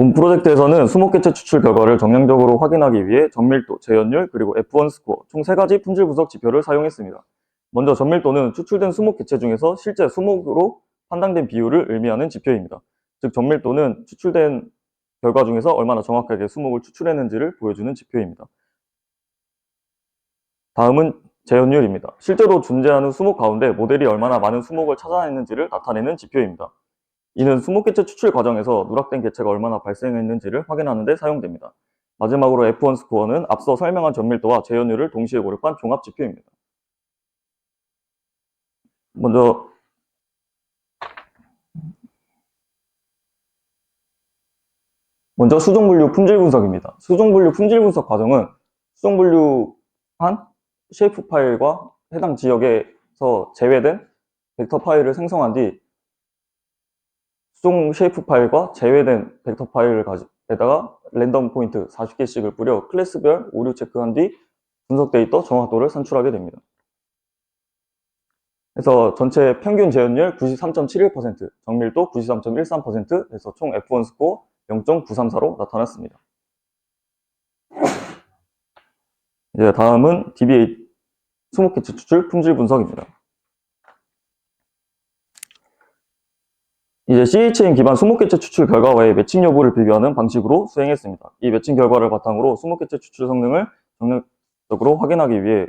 본 프로젝트에서는 수목개체 추출 결과를 정량적으로 확인하기 위해 전밀도, 재현율, 그리고 F1 스코어 총 3가지 품질 분석 지표를 사용했습니다. 먼저 전밀도는 추출된 수목개체 중에서 실제 수목으로 판단된 비율을 의미하는 지표입니다. 즉 전밀도는 추출된 결과 중에서 얼마나 정확하게 수목을 추출했는지를 보여주는 지표입니다. 다음은 재현율입니다. 실제로 존재하는 수목 가운데 모델이 얼마나 많은 수목을 찾아냈는지를 나타내는 지표입니다. 이는 수목개체 추출 과정에서 누락된 개체가 얼마나 발생했는지를 확인하는 데 사용됩니다. 마지막으로 F1 스코어는 앞서 설명한 전밀도와 재현율을 동시에 고려한 종합 지표입니다. 먼저 수종분류 품질 분석입니다. 수종분류 품질 분석 과정은 수종분류한 쉐이프 파일과 해당 지역에서 제외된 벡터 파일을 생성한 뒤 수종 쉐이프 파일과 제외된 벡터 파일에다가 랜덤 포인트 40개씩을 뿌려 클래스별 오류 체크한 뒤 분석 데이터 정확도를 산출하게 됩니다. 그래서 전체 평균 재현율 93.71%, 정밀도 93.13%에서 총 F1 스코어 0.934로 나타났습니다. 이제 다음은 DBA 수목개체 추출 품질 분석입니다. 이제 CHN 기반 수목개체 추출 결과와의 매칭 여부를 비교하는 방식으로 수행했습니다. 이 매칭 결과를 바탕으로 수목개체 추출 성능을 정량적으로 확인하기 위해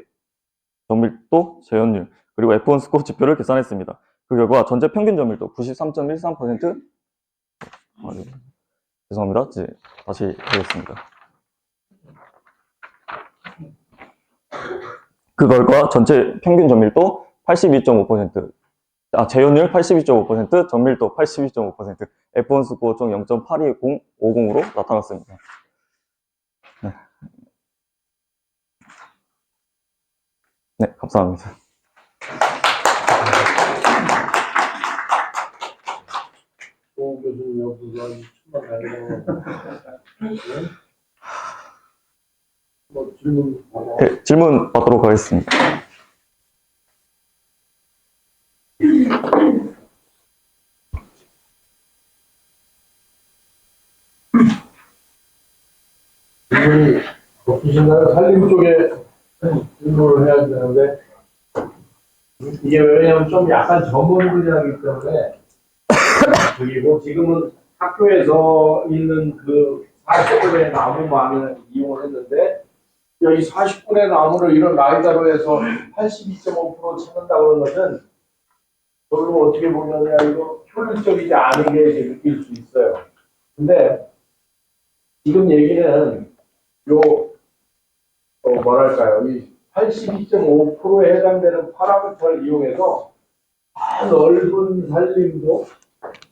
전밀도, 재현율, 그리고 F1 스코어 지표를 계산했습니다. 그 결과 전체 평균 전밀도 93.13%, 죄송합니다. 이제 다시 하겠습니다. 그 결과 전체 평균 전밀도 82.5%, 재현율 82.5%, 전밀도 82.5%, F1 스코어 총 0.82050으로 나타났습니다. 네, 감사합니다. 오 교수님 여기가 천만 다행이네요. 뭐 질문 하나. 네, 질문 받도록 하겠습니다. 질문이 없으신가요? 살림 쪽에 질문을 해야 되는데 이게 왜냐면 좀 약간 전문 분야이기 때문에 그리고 지금은 학교에서 있는 그 40분의 나무만을 이용을 했는데 여기 40분의 나무를 이런 라이다로 해서 82.5% 찾는다 그러는 것은 별로 어떻게 보면 이거 효율적이지 않은 게 이제 느낄 수 있어요. 근데 지금 얘기는 뭐랄까요, 이 82.5%에 해당되는 파라미터를 이용해서 넓은 산림도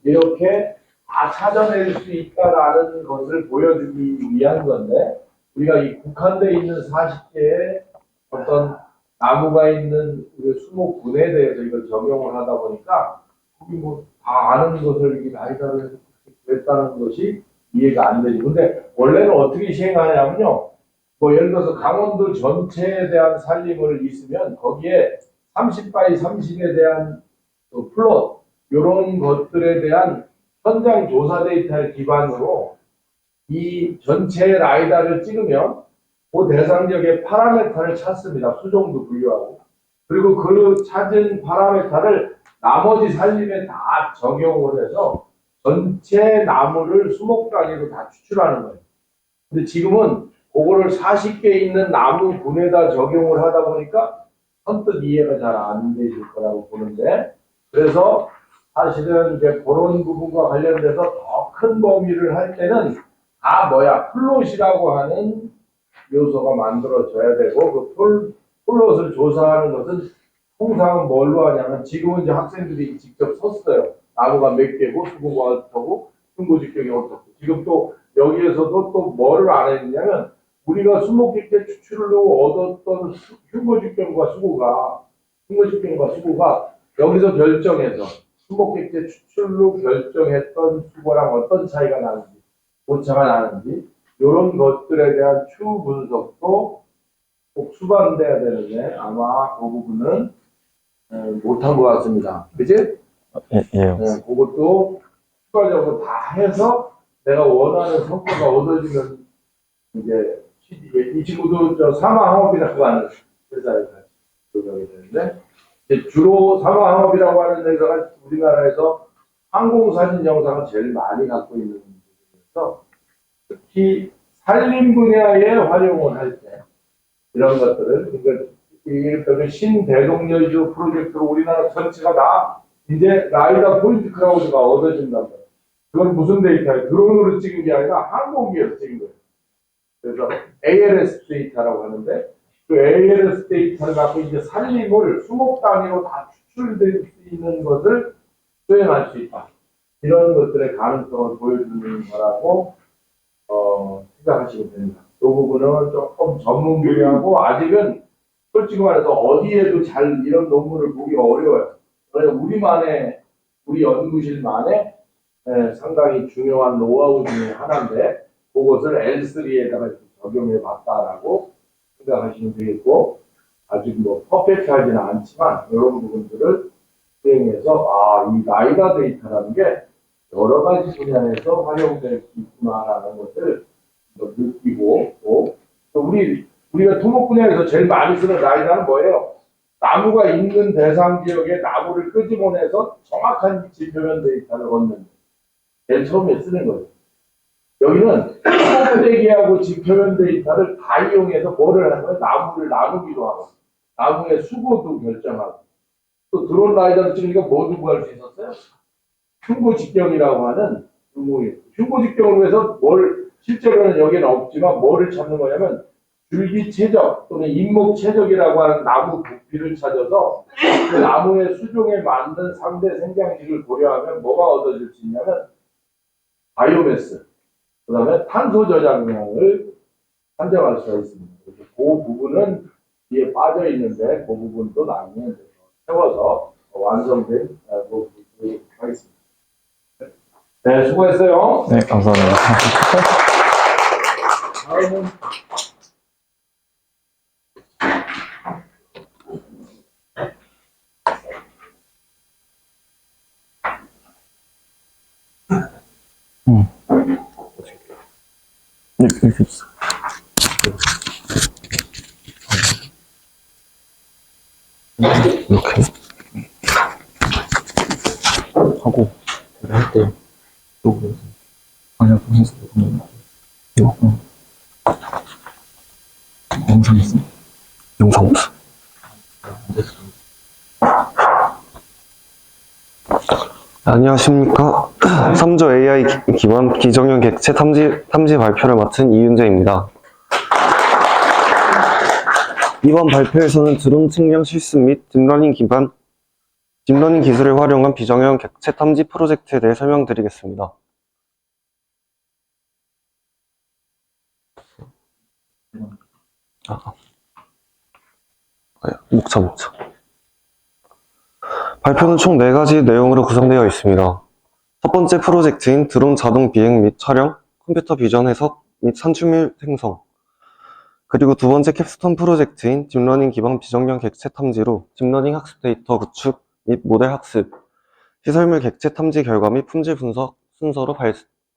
이렇게 다 찾아낼 수 있다라는 것을 보여주기 위한 건데, 우리가 이 국한되어 있는 40개의 어떤 나무가 있는 수목군에 대해서 이걸 적용을 하다 보니까, 거기 뭐 다 아는 것을 이렇게 라이다로 해서 그랬다는 것이 이해가 안 되죠. 근데 원래는 어떻게 시행하냐면요, 뭐 예를 들어서 강원도 전체에 대한 산림을 있으면 거기에 30x 30에 대한 플롯, 이런 것들에 대한 현장 조사 데이터를 기반으로 이 전체 라이다를 찍으면 그 대상 지역의 파라메타를 찾습니다. 수종도 분류하고. 그리고 그 찾은 파라메타를 나머지 산림에 다 적용을 해서 전체 나무를 수목 단위로 다 추출하는 거예요. 근데 지금은 그거를 40개 있는 나무 군에다 적용을 하다 보니까 선뜻 이해가 잘 안 되실 거라고 보는데, 그래서 사실은 이제 그런 부분과 관련돼서 더 큰 범위를 할 때는 플롯이라고 하는 요소가 만들어져야 되고, 그 플롯을 조사하는 것은 통상은 뭘로 하냐면, 지금은 이제 학생들이 직접 썼어요. 나무가 몇 개고, 수고가 어떻고, 흉고직경이 어떻고. 지금 또 여기에서도 또 뭐를 안 했냐면, 우리가 수목객체 추출로 얻었던 흉고직경과 수고가 여기서 결정해서 수목객체 추출로 결정했던 수고랑 어떤 차이가 나는지, 오차가 나는지, 이런 것들에 대한 추후 분석도 꼭 수반돼야 되는데 아마 그 부분은 못한 것 같습니다. 그지? 예. 그것도 추가적으로 다 해서 내가 원하는 성과가 얻어지면 이제 이 친구도 저 사마항업이라고 하는 회사에 같이 조명이 되는데 이제 주로 사마항업이라고 하는 회사가 우리나라에서 항공사진 영상을 제일 많이 갖고 있는 곳에서 특히 산림 분야에 활용을 할 때 이런 것들을 그러니까 이를테면 신대동여주 프로젝트로 우리나라 전체가 다 이제 라이다 포인트 크라우드가 얻어진단 말이에요. 그건 무슨 데이터예요? 드론으로 찍은 게 아니라 항공기에서 찍은 거예요. 그래서 ALS 데이터라고 하는데 그 ALS 데이터를 갖고 이제 산림을 수목 단위로 다 추출될 수 있는 것을 수행할 수 있다. 이런 것들의 가능성을 보여주는 거라고 생각하시면 됩니다. 이 부분은 조금 전문 분야고 아직은 솔직히 말해서 어디에도 잘 이런 논문을 보기가 어려워요. 그래서 우리 연구실만의 상당히 중요한 노하우 중에 하나인데 그것을 L3에다가 적용해 봤다라고 생각하시면 되겠고 아직 뭐 퍼펙트하지는 않지만 이런 부분들을 수행해서 이 라이다 데이터라는 게 여러 가지 분야에서 활용될 수 있구나라는 것을 느끼고 또 우리가 토목 분야에서 제일 많이 쓰는 라이다는 뭐예요? 나무가 있는 대상 지역에 나무를 끄집어내서 정확한 지표면 데이터를 얻는 제일 처음에 쓰는 거예요. 여기는 수목대기하고 지표면 데이터를 다 이용해서 뭐를 하는 거예요? 나무를 나누기도 하고 나무의 수고도 결정하고 또 드론 라이더를 찍으니까 뭐도 구할 수 있었어요? 흉고 직경이라고 하는 흉고 직경을 위해서 실제로는 여기는 없지만 뭐를 찾는 거냐면 줄기 최적 또는 잇목 최적이라고 하는 나무 부피를 찾아서 그 나무의 수종에 맞는 상대 생장식을 고려하면 뭐가 얻어질 수 있냐면 바이오매스, 그 다음에 탄소 저장량을 산정할 수가 있습니다. 그래서 그 부분은 뒤에 빠져 있는데 그 부분도 나중에 세워서 완성된 부분을 하겠습니다. 네, 수고했어요. 네, 감사합니다. 다음은 네, 이렇게 있어. 이렇게 하고 할 때 이쪽으로 방향 해서 이거 영상 있어? 영상 없어. 안녕하십니까. 3조 AI 기반 기정형 객체 탐지 발표를 맡은 이윤재입니다. 이번 발표에서는 드론 측량 실습 및 딥러닝 기술을 활용한 비정형 객체 탐지 프로젝트에 대해 설명드리겠습니다. 목차. 발표는 총 4가지 내용으로 구성되어 있습니다. 첫 번째 프로젝트인 드론 자동 비행 및 촬영, 컴퓨터 비전 해석 및 산출물 생성. 그리고 두 번째 캡스톤 프로젝트인 딥러닝 기반 비정형 객체 탐지로 딥러닝 학습 데이터 구축 및 모델 학습, 시설물 객체 탐지 결과 및 품질 분석 순서로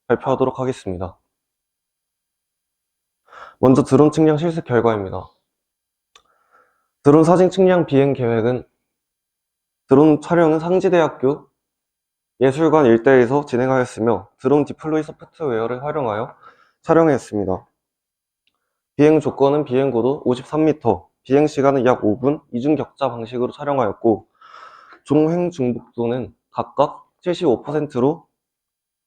발표하도록 하겠습니다. 먼저 드론 측량 실습 결과입니다. 드론 사진 측량 비행 계획은 드론 촬영은 상지대학교 예술관 일대에서 진행하였으며 드론 디플로이 소프트웨어를 활용하여 촬영했습니다. 비행 조건은 비행 고도 53m, 비행 시간은 약 5분, 이중격자 방식으로 촬영하였고 종횡 중복도는 각각 75%로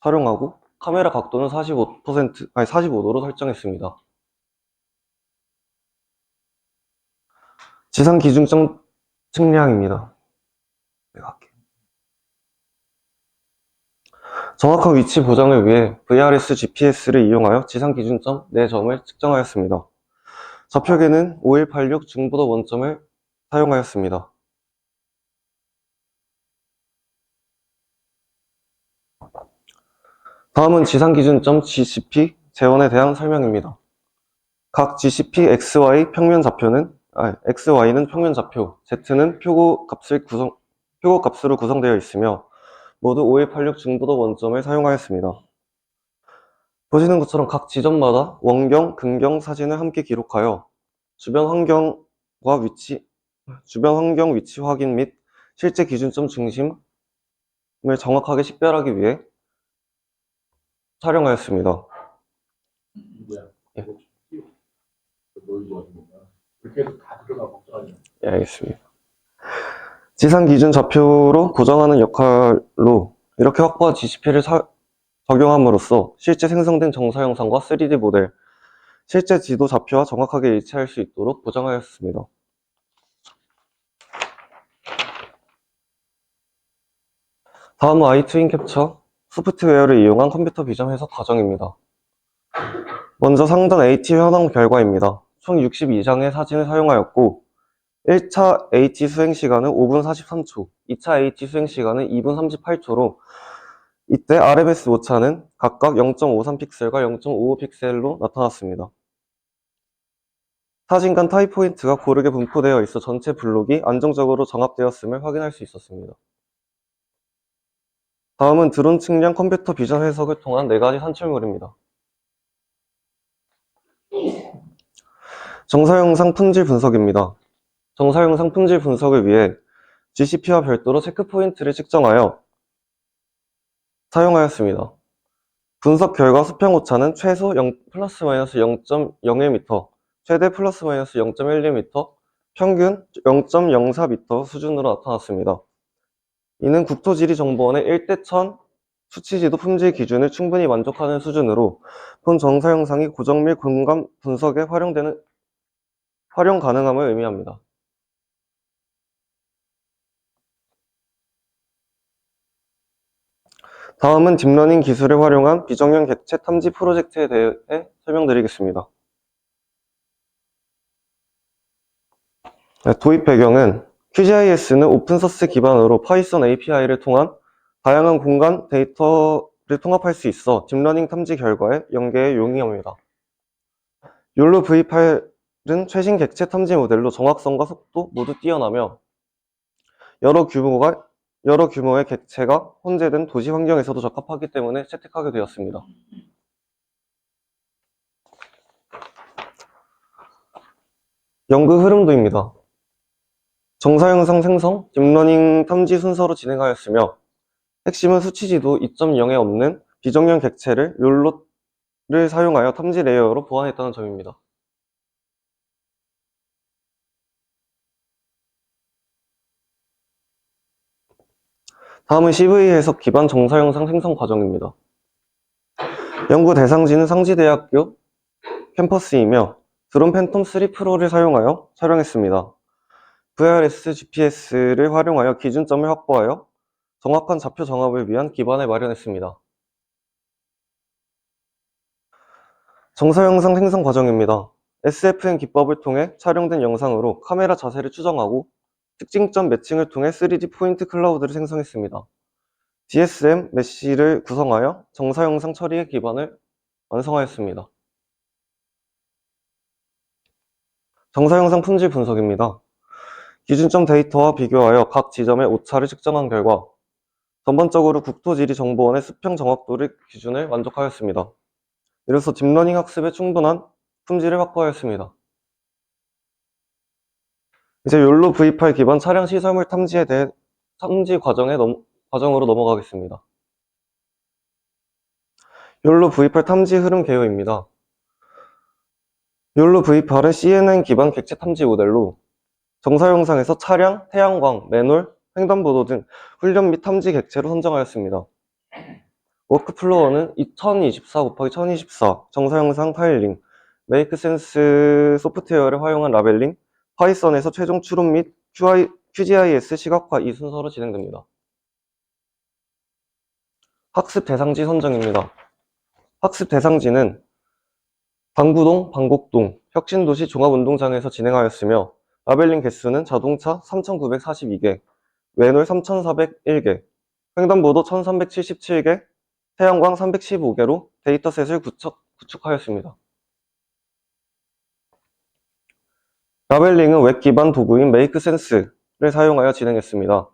촬영하고 카메라 각도는 45도로 설정했습니다. 지상 기준점 측량입니다. 정확한 위치 보장을 위해 VRS GPS를 이용하여 지상 기준점 4점을 측정하였습니다. 좌표계는 5186 중부도 원점을 사용하였습니다. 다음은 지상 기준점 GCP 재원에 대한 설명입니다. 각 GCP XY는 평면 좌표, Z는 표고 값으로 구성되어 있으며 모두 5186 중부도 원점을 사용하였습니다. 보시는 것처럼 각 지점마다 원경, 근경 사진을 함께 기록하여 주변 환경 위치 확인 및 실제 기준점 중심을 정확하게 식별하기 위해 촬영하였습니다. 이제 예. 노이즈입니다. 그렇게 해서 다 들어가 걱정하지 마. 예, 알겠습니다. 지상 기준 좌표로 고정하는 역할로 이렇게 확보한 GCP를 적용함으로써 실제 생성된 정사 영상과 3D 모델, 실제 지도 좌표와 정확하게 일치할 수 있도록 보장하였습니다. 다음은 iTwin 캡처 소프트웨어를 이용한 컴퓨터 비전 해석 과정입니다. 먼저 상단 AT 현황 결과입니다. 총 62장의 사진을 사용하였고 1차 AT 수행 시간은 5분 43초, 2차 AT 수행 시간은 2분 38초로 이때 RMS 오차는 각각 0.53픽셀과 0.55픽셀로 나타났습니다. 사진 간 타입 포인트가 고르게 분포되어 있어 전체 블록이 안정적으로 정합되었음을 확인할 수 있었습니다. 다음은 드론 측량 컴퓨터 비전 해석을 통한 4가지 산출물입니다. 정사 영상 품질 분석입니다. 정사 영상 품질 분석을 위해 GCP와 별도로 체크 포인트를 측정하여 사용하였습니다. 분석 결과 수평 오차는 최소 플러스 마이너스 0.01m, 최대 플러스 마이너스 0.12m, 평균 0.04m 수준으로 나타났습니다. 이는 국토지리정보원의 1대1000 수치지도 품질 기준을 충분히 만족하는 수준으로 본 정사 영상이 고정 및 공간 분석에 활용 가능함을 의미합니다. 다음은 딥러닝 기술을 활용한 비정형 객체 탐지 프로젝트에 대해 설명드리겠습니다. 도입 배경은 QGIS는 오픈소스 기반으로 파이썬 API를 통한 다양한 공간 데이터를 통합할 수 있어 딥러닝 탐지 결과에 연계에 용이합니다. 욜로 V8은 최신 객체 탐지 모델로 정확성과 속도 모두 뛰어나며 여러 규모의 객체가 혼재된 도시 환경에서도 적합하기 때문에 채택하게 되었습니다. 연구 흐름도입니다. 정사 영상 생성, 딥러닝 탐지 순서로 진행하였으며 핵심은 수치지도 2.0에 없는 비정형 객체를 욜로를 사용하여 탐지 레이어로 보완했다는 점입니다. 다음은 CV 해석 기반 정사 영상 생성 과정입니다. 연구 대상지는 상지대학교 캠퍼스이며 드론 팬텀 3 프로를 사용하여 촬영했습니다. VRS GPS를 활용하여 기준점을 확보하여 정확한 좌표 정합을 위한 기반을 마련했습니다. 정사 영상 생성 과정입니다. SFN 기법을 통해 촬영된 영상으로 카메라 자세를 추정하고 특징점 매칭을 통해 3D 포인트 클라우드를 생성했습니다. DSM 메쉬를 구성하여 정사 영상 처리의 기반을 완성하였습니다. 정사 영상 품질 분석입니다. 기준점 데이터와 비교하여 각 지점의 오차를 측정한 결과 전반적으로 국토지리정보원의 수평 정확도를 기준을 만족하였습니다. 이로써 딥러닝 학습에 충분한 품질을 확보하였습니다. 이제 욜로 V8 기반 차량 시설물 탐지에 대해 탐지 과정으로 넘어가겠습니다. 욜로 V8 탐지 흐름 개요입니다. 욜로 V8은 CNN 기반 객체 탐지 모델로 정사 영상에서 차량, 태양광, 맨홀, 횡단보도 등 훈련 및 탐지 객체로 선정하였습니다. 워크플로어는 2024/1024 정사 영상 타일링, 메이크센스 소프트웨어를 활용한 라벨링, 파이썬에서 최종 추론 및 QGIS 시각화 이 순서로 진행됩니다. 학습 대상지 선정입니다. 학습 대상지는 방구동, 방곡동, 혁신도시 종합운동장에서 진행하였으며 라벨링 개수는 자동차 3,942개, 맨홀 3,401개, 횡단보도 1,377개, 태양광 315개로 데이터셋을 구축하였습니다. 라벨링은 웹 기반 도구인 메이크센스를 사용하여 진행했습니다.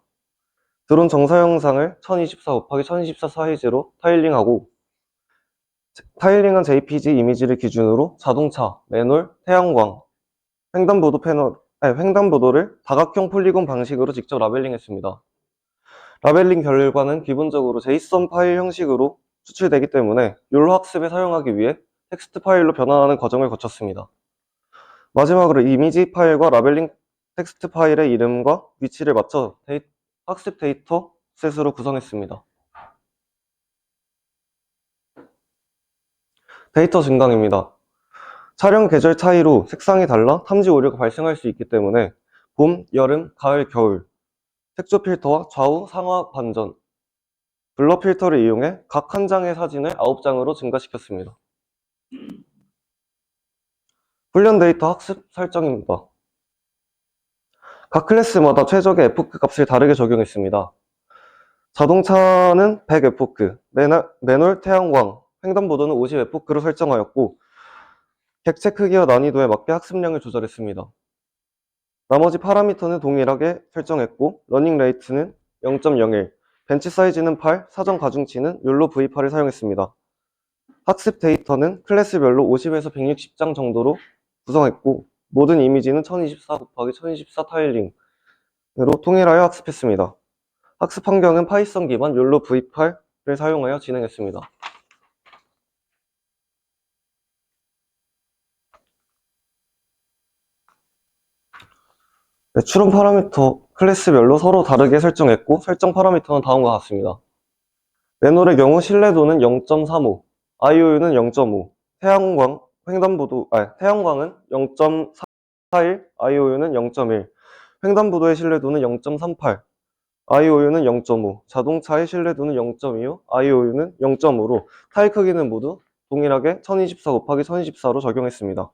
드론 정사 영상을 1024/1024 사이즈로 타일링하고 타일링한 JPG 이미지를 기준으로 자동차, 맨홀, 태양광, 횡단보도를 다각형 폴리곤 방식으로 직접 라벨링했습니다. 라벨링 결과는 기본적으로 JSON 파일 형식으로 추출되기 때문에 욜로 학습에 사용하기 위해 텍스트 파일로 변환하는 과정을 거쳤습니다. 마지막으로 이미지 파일과 라벨링 텍스트 파일의 이름과 위치를 맞춰 학습 데이터 셋으로 구성했습니다. 데이터 증강입니다. 촬영 계절 차이로 색상이 달라 탐지 오류가 발생할 수 있기 때문에 봄, 여름, 가을, 겨울, 색조 필터와 좌우 상하 반전, 블러 필터를 이용해 각 한 장의 사진을 9장으로 증가시켰습니다. 훈련 데이터 학습 설정입니다. 각 클래스마다 최적의 에포크 값을 다르게 적용했습니다. 자동차는 100 에포크, 맨홀, 태양광, 횡단보도는 50 에포크로 설정하였고 객체 크기와 난이도에 맞게 학습량을 조절했습니다. 나머지 파라미터는 동일하게 설정했고 러닝 레이트는 0.01, 벤치 사이즈는 8, 사전 가중치는 욜로 V8을 사용했습니다. 학습 데이터는 클래스별로 50에서 160장 정도로 구성했고 모든 이미지는 1024 곱하기 1024 타일링으로 통일하여 학습했습니다. 학습 환경은 파이썬 기반 욜로 V8을 사용하여 진행했습니다. 추론 파라미터 클래스별로 서로 다르게 설정했고 설정 파라미터는 다음과 같습니다. 맨홀의 경우 신뢰도는 0.35, IOU는 0.5, 태양광은 0.41, IOU는 0.1, 횡단보도의 신뢰도는 0.38, IOU는 0.5, 자동차의 신뢰도는 0.25, IOU는 0.5로 타일 크기는 모두 동일하게 1024 곱하기 1024로 적용했습니다.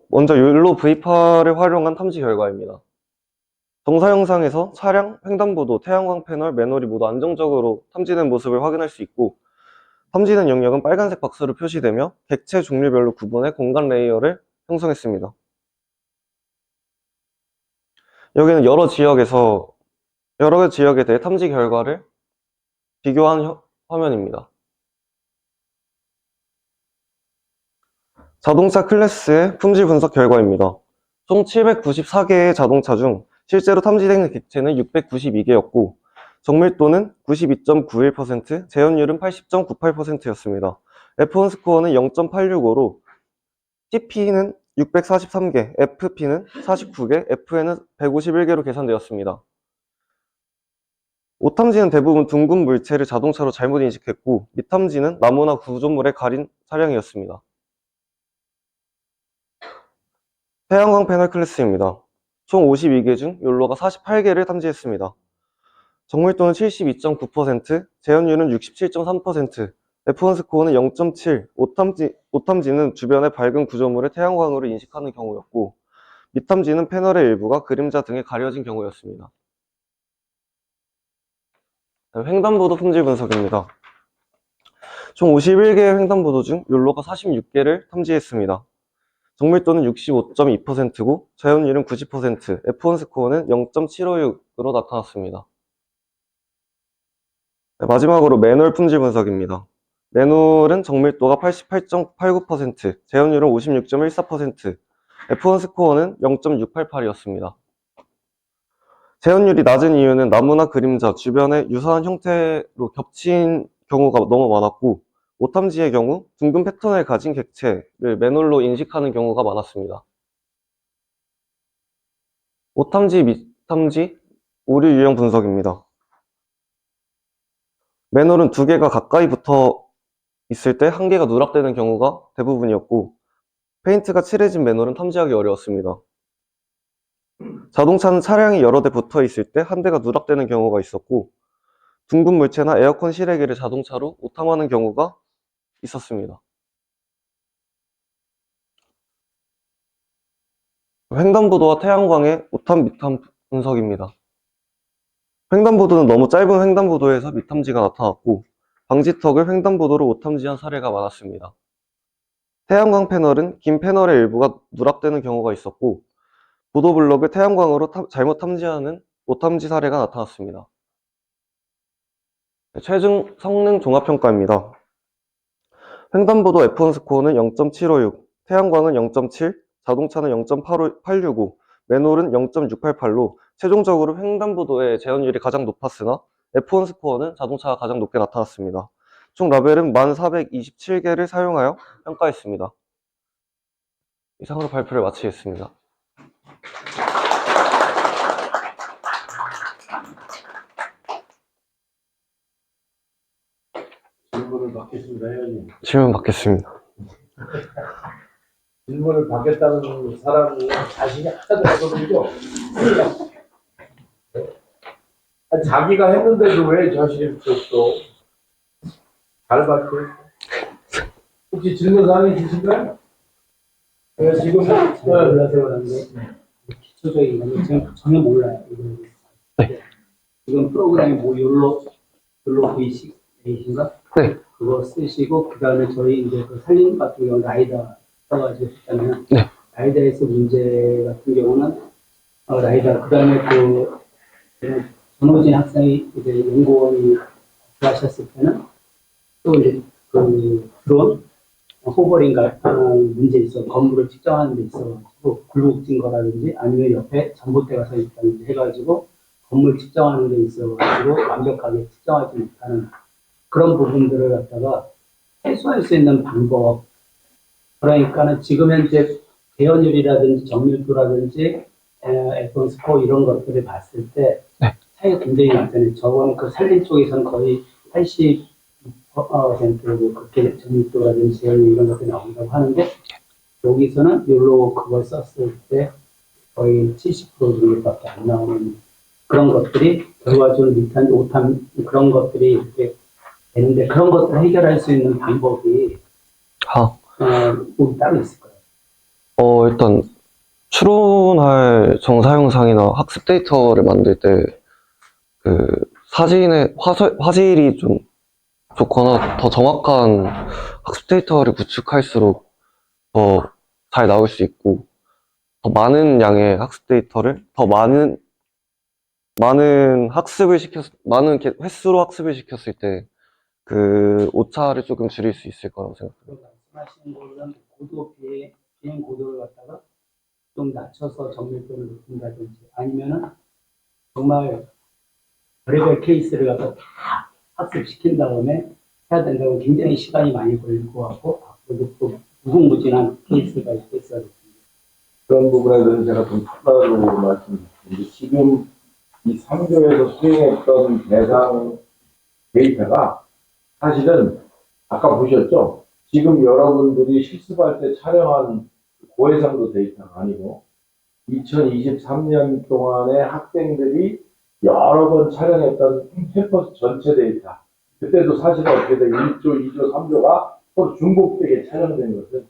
먼저 욜로 V8을 활용한 탐지 결과입니다. 정사 영상에서 차량, 횡단보도, 태양광 패널, 맨홀이 모두 안정적으로 탐지된 모습을 확인할 수 있고 탐지된 영역은 빨간색 박스로 표시되며 객체 종류별로 구분해 공간 레이어를 형성했습니다. 여기는 여러 지역에 대해 탐지 결과를 비교한 화면입니다. 자동차 클래스의 품질 분석 결과입니다. 총 794개의 자동차 중 실제로 탐지된 객체는 692개였고 정밀도는 92.91%, 재현율은 80.98%였습니다. F1 스코어는 0.865로 TP는 643개, FP는 49개, FN은 151개로 계산되었습니다. 오탐지는 대부분 둥근 물체를 자동차로 잘못 인식했고 미탐지는 나무나 구조물에 가린 차량이었습니다. 태양광 패널 클래스입니다. 총 52개 중 욜로가 48개를 탐지했습니다. 정밀도는 72.9%, 재현율은 67.3%, F1 스코어는 0.7, 오탐지는 주변의 밝은 구조물을 태양광으로 인식하는 경우였고 미탐지는 패널의 일부가 그림자 등에 가려진 경우였습니다. 횡단보도 품질 분석입니다. 총 51개의 횡단보도 중 욜로가 46개를 탐지했습니다. 정밀도는 65.2%고 재현율은 90%, F1 스코어는 0.756으로 나타났습니다. 마지막으로 맨홀 품질 분석입니다. 맨홀은 정밀도가 88.89%, 재현율은 56.14%, F1 스코어는 0.688이었습니다. 재현율이 낮은 이유는 나무나 그림자, 주변에 유사한 형태로 겹친 경우가 너무 많았고 오탐지의 경우 둥근 패턴을 가진 객체를 맨홀로 인식하는 경우가 많았습니다. 오탐지, 미탐지, 오류 유형 분석입니다. 맨홀은 두 개가 가까이 붙어 있을 때 한 개가 누락되는 경우가 대부분이었고 페인트가 칠해진 맨홀은 탐지하기 어려웠습니다. 자동차는 차량이 여러 대 붙어 있을 때 한 대가 누락되는 경우가 있었고 둥근 물체나 에어컨 실외기를 자동차로 오탐하는 경우가 있었습니다. 횡단보도와 태양광의 오탐, 미탐 분석입니다. 횡단보도는 너무 짧은 횡단보도에서 미탐지가 나타났고 방지턱을 횡단보도로 오탐지한 사례가 많았습니다. 태양광 패널은 긴 패널의 일부가 누락되는 경우가 있었고 보도블럭을 태양광으로 잘못 탐지하는 오탐지 사례가 나타났습니다. 최종 성능 종합평가입니다. 횡단보도 F1 스코어는 0.756, 태양광은 0.7, 자동차는 0.865, 맨홀은 0.688로 최종적으로 횡단보도의 제어율이 가장 높았으나 F1 스코어는 자동차가 가장 높게 나타났습니다. 총 라벨은 1427개를 사용하여 평가했습니다. 이상으로 발표를 마치겠습니다. 질문을 받겠습니다, 회원님. 질문 받겠습니다. 질문을 받겠다는 사람이 자신이 하나도 없어보이죠? 자기가 했는데도 왜 자신이 없어? 잘 봤죠? 혹시 질문 사항이 있으신가요? 지금, 몰라서 그런데 기초적인 건데 지금 전혀 몰라요. 이거는. 지금 프로그램이 뭐 욜로 베이식인가? 네. 그거 쓰시고 그 다음에 저희 이제 그 살림 같은 경우 라이다 써가지고 했잖아요. 네. 라이다에서 문제 같은 경우는 라이다 그 다음에 그 전호진 학생이 이제 연구원이 하셨을 때는 또 이제 그 드론 호버링 같은 문제 있어 건물을 측정하는 데 있어가지고 굴곡진 거라든지 아니면 옆에 전봇대가 서 있다든지 해가지고 건물 측정하는 데 있어가지고 완벽하게 측정하지 못하는 그런 부분들을 갖다가 해소할 수 있는 방법. 그러니까는 지금 현재 대연율이라든지 정밀도라든지 F1 스코어 이런 것들을 봤을 때 차이가 굉장히 나잖아요. 저거는 그 산림 쪽에서는 거의 80%고 그렇게 정밀도라든지 제어율 이런 것들이 나온다고 하는데 여기서는 욜로 그걸 썼을 때 거의 70% 정도밖에 안 나오는 그런 것들이 결과적으로 밑한 오탄 그런 것들이 이렇게 되는데 그런 것들을 해결할 수 있는 방법이 뭐 따로 있을까요? 일단 추론할 정사용상이나 학습 데이터를 만들 때 그 사진의 화질이 좀 좋거나 더 정확한 학습 데이터를 구축할수록 더 잘 나올 수 있고 더 많은 양의 학습 데이터를 더 많은 많은 횟수로 학습을 시켰을 때 그 오차를 조금 줄일 수 있을 거라고 생각합니다. 말씀하시는 거는 비행 고도를 갖다가 좀 낮춰서 정밀도를 높인다든지 아니면은 정말 별의별 케이스를 갖다 다 학습시킨 다음에 해야 된다고 굉장히 시간이 많이 걸릴 것 같고 앞으로도 또 무궁무진한 케이스가 있겠어요. 그런 부분에 대해서 제가 좀 추가로 말씀드리는데 지금 이 3교에서 수행했던 대상 데이터가 사실은 아까 보셨죠? 지금 여러분들이 실습할 때 촬영한 고해상도 데이터가 아니고 2023년 동안에 학생들이 여러 번 촬영했던 캠퍼스 전체 데이터 그때도 사실은 어떻게 돼 1조, 2조, 3조가 서로 중복되게 촬영된 것을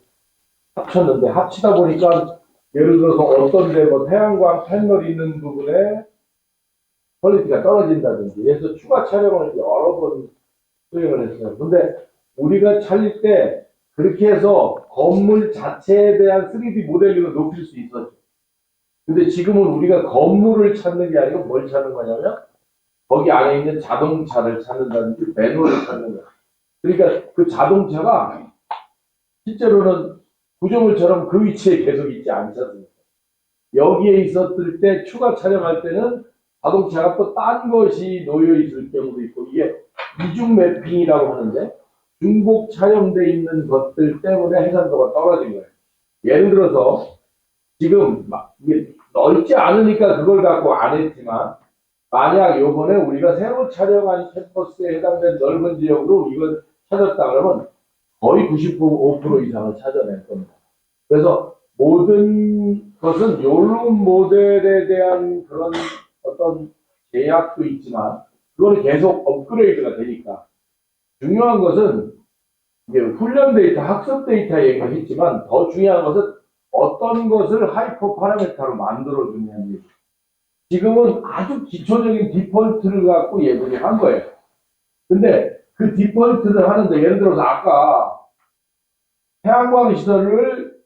합쳤는데 합치다 보니까 예를 들어서 어떤 데 뭐 태양광 패널 있는 부분에 퀄리티가 떨어진다든지 그래서 추가 촬영을 여러 번 수행을 했어요. 근데 우리가 찾을 때 그렇게 해서 건물 자체에 대한 3D 모델링을 높일 수 있었죠. 근데 지금은 우리가 건물을 찾는 게 아니고 뭘 찾는 거냐면 거기 안에 있는 자동차를 찾는다든지 매뉴얼을 찾는 거예요. 그러니까 그 자동차가 실제로는 구조물처럼 그 위치에 계속 있지 않지 않습니까? 여기에 있었을 때 추가 촬영할 때는 자동차가 또 딴 것이 놓여 있을 경우도 있고 이게 이중 매핑이라고 하는데 중복 촬영돼 있는 것들 때문에 해상도가 떨어진 거예요. 예를 들어서 지금 이게 넓지 않으니까 그걸 갖고 안 했지만 만약 요번에 우리가 새로 촬영한 캠퍼스에 해당된 넓은 지역으로 이걸 찾았다 그러면 거의 95% 이상을 찾아낼 겁니다. 그래서 모든 것은 요런 모델에 대한 그런 어떤 제약도 있지만 그거는 계속 업그레이드가 되니까 중요한 것은 이제 훈련 데이터, 학습 데이터 얘기를 했지만 더 중요한 것은 어떤 것을 하이퍼 파라미터로 만들어주냐는 지금은 아주 기초적인 디폴트를 갖고 예분이 한 거예요. 근데 그 디폴트를 하는데 예를 들어서 아까 태양광 시설을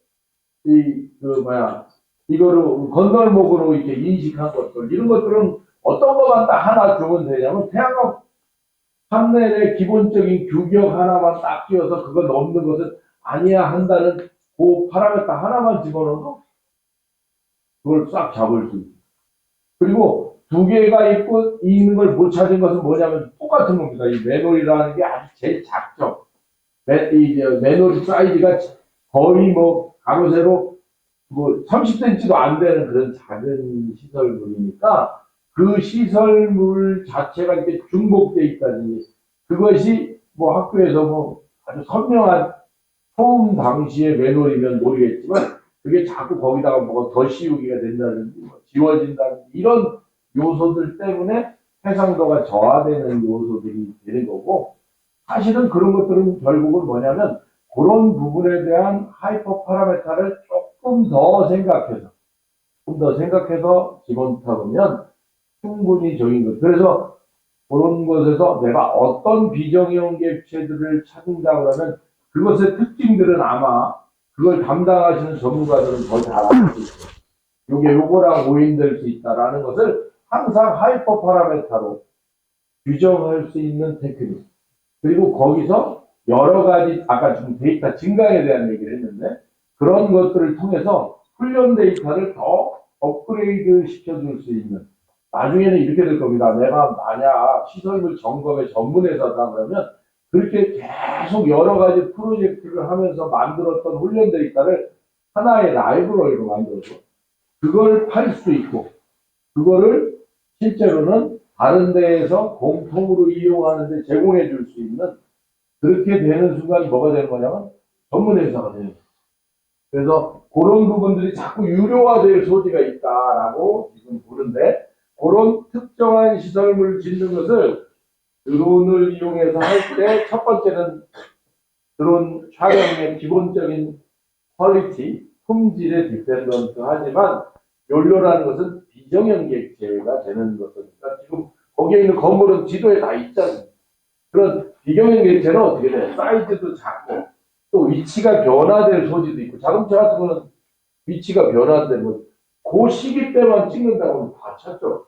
이거로 건널목으로 이렇게 인식한 것들 이런 것들은 어떤 것만 딱 하나 주면 되냐면 태양광 판넬에 기본적인 규격 하나만 딱 끼워서 그거 넘는 것은 아니야 한다는 그 파라메터 하나만 집어넣어도 그걸 싹 잡을 수 있어요. 그리고 두 개가 있는 걸 못 찾은 것은 뭐냐면 똑같은 겁니다. 이 맨홀이라는 게 아주 제일 작죠. 맨홀 사이즈가 거의 뭐 가로 세로 뭐 30cm도 안 되는 그런 작은 시설물이니까 그 시설물 자체가 이렇게 중복돼 있다든지 그것이 뭐 학교에서 뭐 아주 선명한 처음 당시의 맨홀이면 모르겠지만 그게 자꾸 거기다가 뭐가 더 씌우기가 된다든지 뭐 지워진다든지 이런 요소들 때문에 해상도가 저하되는 요소들이 되는 거고 사실은 그런 것들은 결국은 뭐냐면 그런 부분에 대한 하이퍼 파라메타를 조금 더 생각해서 집어넣다 충분히 적인 것. 그래서 그런 것에서 내가 어떤 비정형 객체들을 찾는다 그러면 그것의 특징들은 아마 그걸 담당하시는 전문가들은 더 잘 알고 있어요. 요거랑 오인될 수 있다라는 것을 항상 하이퍼 파라메타로 규정할 수 있는 테크닉. 그리고 거기서 여러 가지 아까 지금 데이터 증강에 대한 얘기를 했는데 그런 것들을 통해서 훈련 데이터를 더 업그레이드 시켜줄 수 있는 나중에는 이렇게 될 겁니다. 내가 만약 시설물 점검에 전문회사다 그러면 그렇게 계속 여러 가지 프로젝트를 하면서 만들었던 훈련 데이터를 하나의 라이브러리로 만들어서 그걸 팔 수 있고 그거를 실제로는 다른 데에서 공통으로 이용하는데 제공해 줄 수 있는 그렇게 되는 순간 뭐가 되는 거냐면 전문회사가 되는 거예요. 그래서 그런 부분들이 자꾸 유료화될 소지가 있다라고 지금 보는데 그런 특정한 시설물을 짓는 것을 드론을 이용해서 할 때 첫 번째는 드론 촬영의 기본적인 퀄리티, 품질에 디펜던트 하지만 연료라는 것은 비정형 객체가 되는 것이니까 지금 거기에 있는 건물은 지도에 다 있잖아요. 그런 비정형 객체는 어떻게 돼? 사이즈도 작고 또 위치가 변화될 소지도 있고 자동차 같은 거는 위치가 변화되면 그 시기 때만 찍는다고 하면 다 찾죠.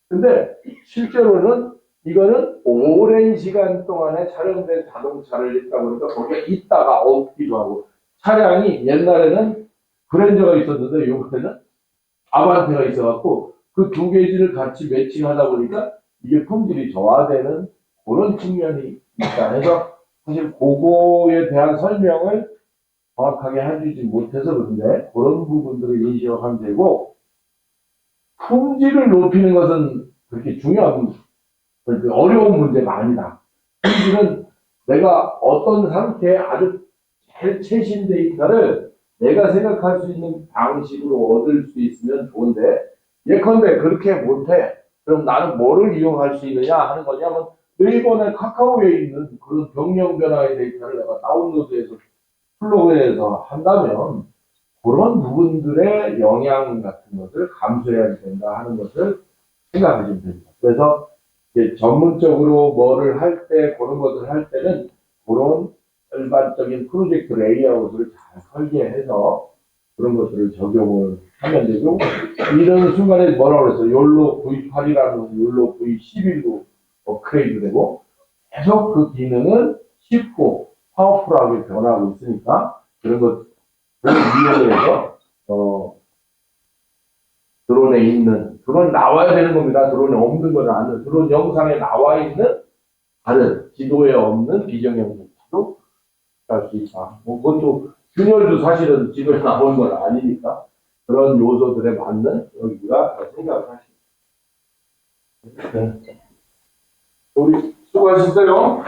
근데 실제로는 이거는 오랜 시간 동안에 촬영된 자동차를 있다 보니까 거기에 있다가 없기도 하고 차량이 옛날에는 그랜저가 있었는데 요번에는 아반떼가 있어갖고 그 두 개지를 같이 매칭하다 보니까 이게 품질이 저하되는 그런 측면이 있다 해서 사실 그거에 대한 설명을 정확하게 해주지 못해서 그런데 그런 부분들을 인식하면 되고 품질을 높이는 것은 그렇게 중요한 어려운 문제가 아니다. 품질은 내가 어떤 상태에 아주 제일 최신 데이터를 내가 생각할 수 있는 방식으로 얻을 수 있으면 좋은데 예컨대 그렇게 못해. 그럼 나는 뭐를 이용할 수 있느냐 하는 거냐면 일본의 카카오에 있는 그런 병력 변화의 데이터를 내가 다운로드해서 플러그인해서 한다면 그런 부분들의 영향 같은 것을 감수해야 된다 하는 것을 생각하시면 됩니다. 그래서 이제 전문적으로 뭐를 할 때, 그런 것을 할 때는 그런 일반적인 프로젝트 레이아웃을 잘 설계해서 그런 것들을 적용을 하면 되고, 이런 순간에 뭐라고 그랬어요? 욜로 V8이라는 것은 욜로 V11로 업그레이드 되고, 계속 그 기능은 쉽고 파워풀하게 변하고 있으니까, 그런 것들을 이용해서, 드론에 있는, 드론이 나와야 되는 겁니다. 드론에 없는 건 아니에요. 드론 영상에 나와 있는 다른 지도에 없는 비정형 객체도 할 수 있다. 뭐 그것도 균열도 사실은 지도에 나오는 건 아니니까 그런 요소들에 맞는 여기가 생각을 하시죠. 네. 우리 수고하셨어요.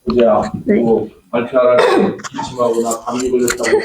이제야 뭐 발표 안 할 때 기침하거나 감기 걸렸다고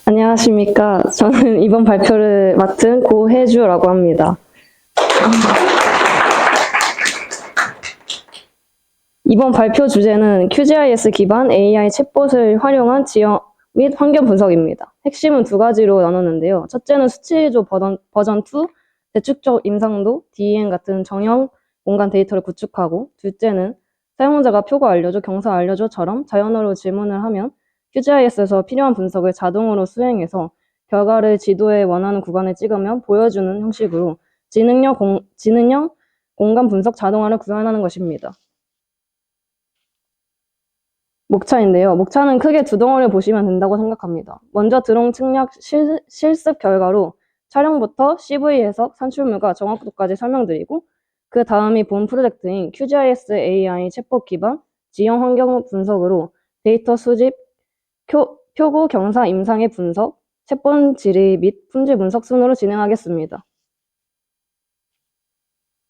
안녕하십니까. 저는 이번 발표를 맡은 고혜주라고 합니다. 이번 발표 주제는 QGIS 기반 AI 챗봇을 활용한 지형 및 환경 분석입니다. 핵심은 두 가지로 나눴는데요. 첫째는 수치조 버전 2, 대축적 임상도, DEM 같은 정형 공간 데이터를 구축하고, 둘째는 사용자가 표가 알려줘, 경사 알려줘처럼 자연어로 질문을 하면 QGIS에서 필요한 분석을 자동으로 수행해서 결과를 지도에 원하는 구간을 찍으면 보여주는 형식으로 지능형 공간 분석 자동화를 구현하는 것입니다. 목차인데요. 목차는 크게 두 덩어리를 보시면 된다고 생각합니다. 먼저 드론 측량 실습 결과로 촬영부터 CV 해석, 산출물과 정확도까지 설명드리고, 그 다음이 본 프로젝트인 QGIS AI 챗봇 기반 지형 환경 분석으로 데이터 수집, 표고 경사 임상의 분석, 챗봇 질의 및 품질 분석 순으로 진행하겠습니다.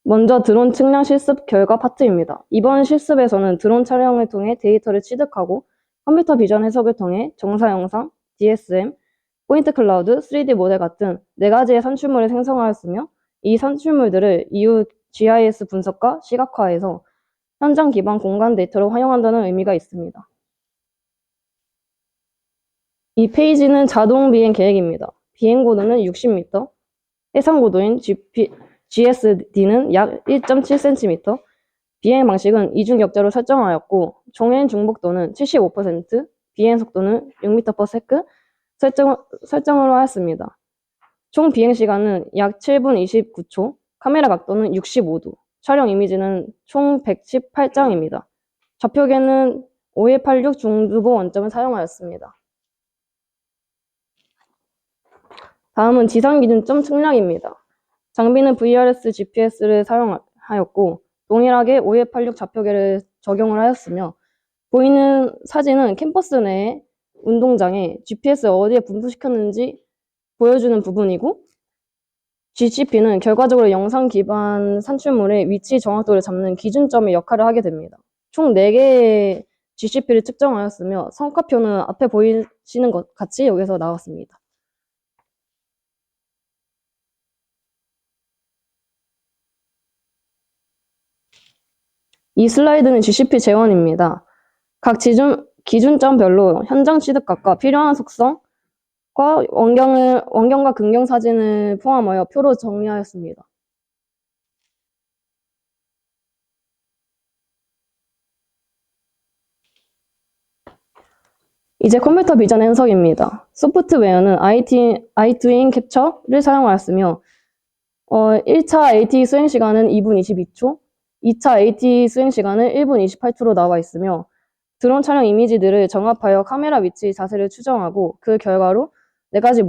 먼저 드론 측량 실습 결과 파트입니다. 이번 실습에서는 드론 촬영을 통해 데이터를 취득하고 컴퓨터 비전 해석을 통해 정사 영상, DSM, 포인트 클라우드, 3D 모델 같은 4가지의 산출물을 생성하였으며, 이 산출물들을 이후 GIS 분석과 시각화해서 현장 기반 공간 데이터를 활용한다는 의미가 있습니다. 이 페이지는 자동 비행 계획입니다. 비행 고도는 60m, 해상 고도인 GSD는 약 1.7cm, 비행 방식은 이중격자로 설정하였고, 종행 중복도는 75%, 비행 속도는 6m/s 설정으로 하였습니다. 총 비행 시간은 약 7분 29초, 카메라 각도는 65도, 촬영 이미지는 총 118장입니다. 좌표계는 5186 중두보 원점을 사용하였습니다. 다음은 지상기준점 측량입니다. 장비는 VRS GPS를 사용하였고, 동일하게 5186 좌표계를 적용을 하였으며, 보이는 사진은 캠퍼스 내의 운동장에 GPS 어디에 분포시켰는지 보여주는 부분이고, GCP는 결과적으로 영상 기반 산출물의 위치 정확도를 잡는 기준점의 역할을 하게 됩니다. 총 4개의 GCP를 측정하였으며, 성과표는 앞에 보이시는 것 같이 여기서 나왔습니다. 이 슬라이드는 GCP 재원입니다. 각 기준점별로 현장 취득값과 필요한 속성과 원경과 근경 사진을 포함하여 표로 정리하였습니다. 이제 컴퓨터 비전 해석입니다. 소프트웨어는 iTwin 캡처를 사용하였으며, 1차 AT 수행 시간은 2분 22초, 2차 AT 수행 시간은 1분 28초로 나와 있으며, 드론 촬영 이미지들을 정합하여 카메라 위치 자세를 추정하고, 그 결과로 4가지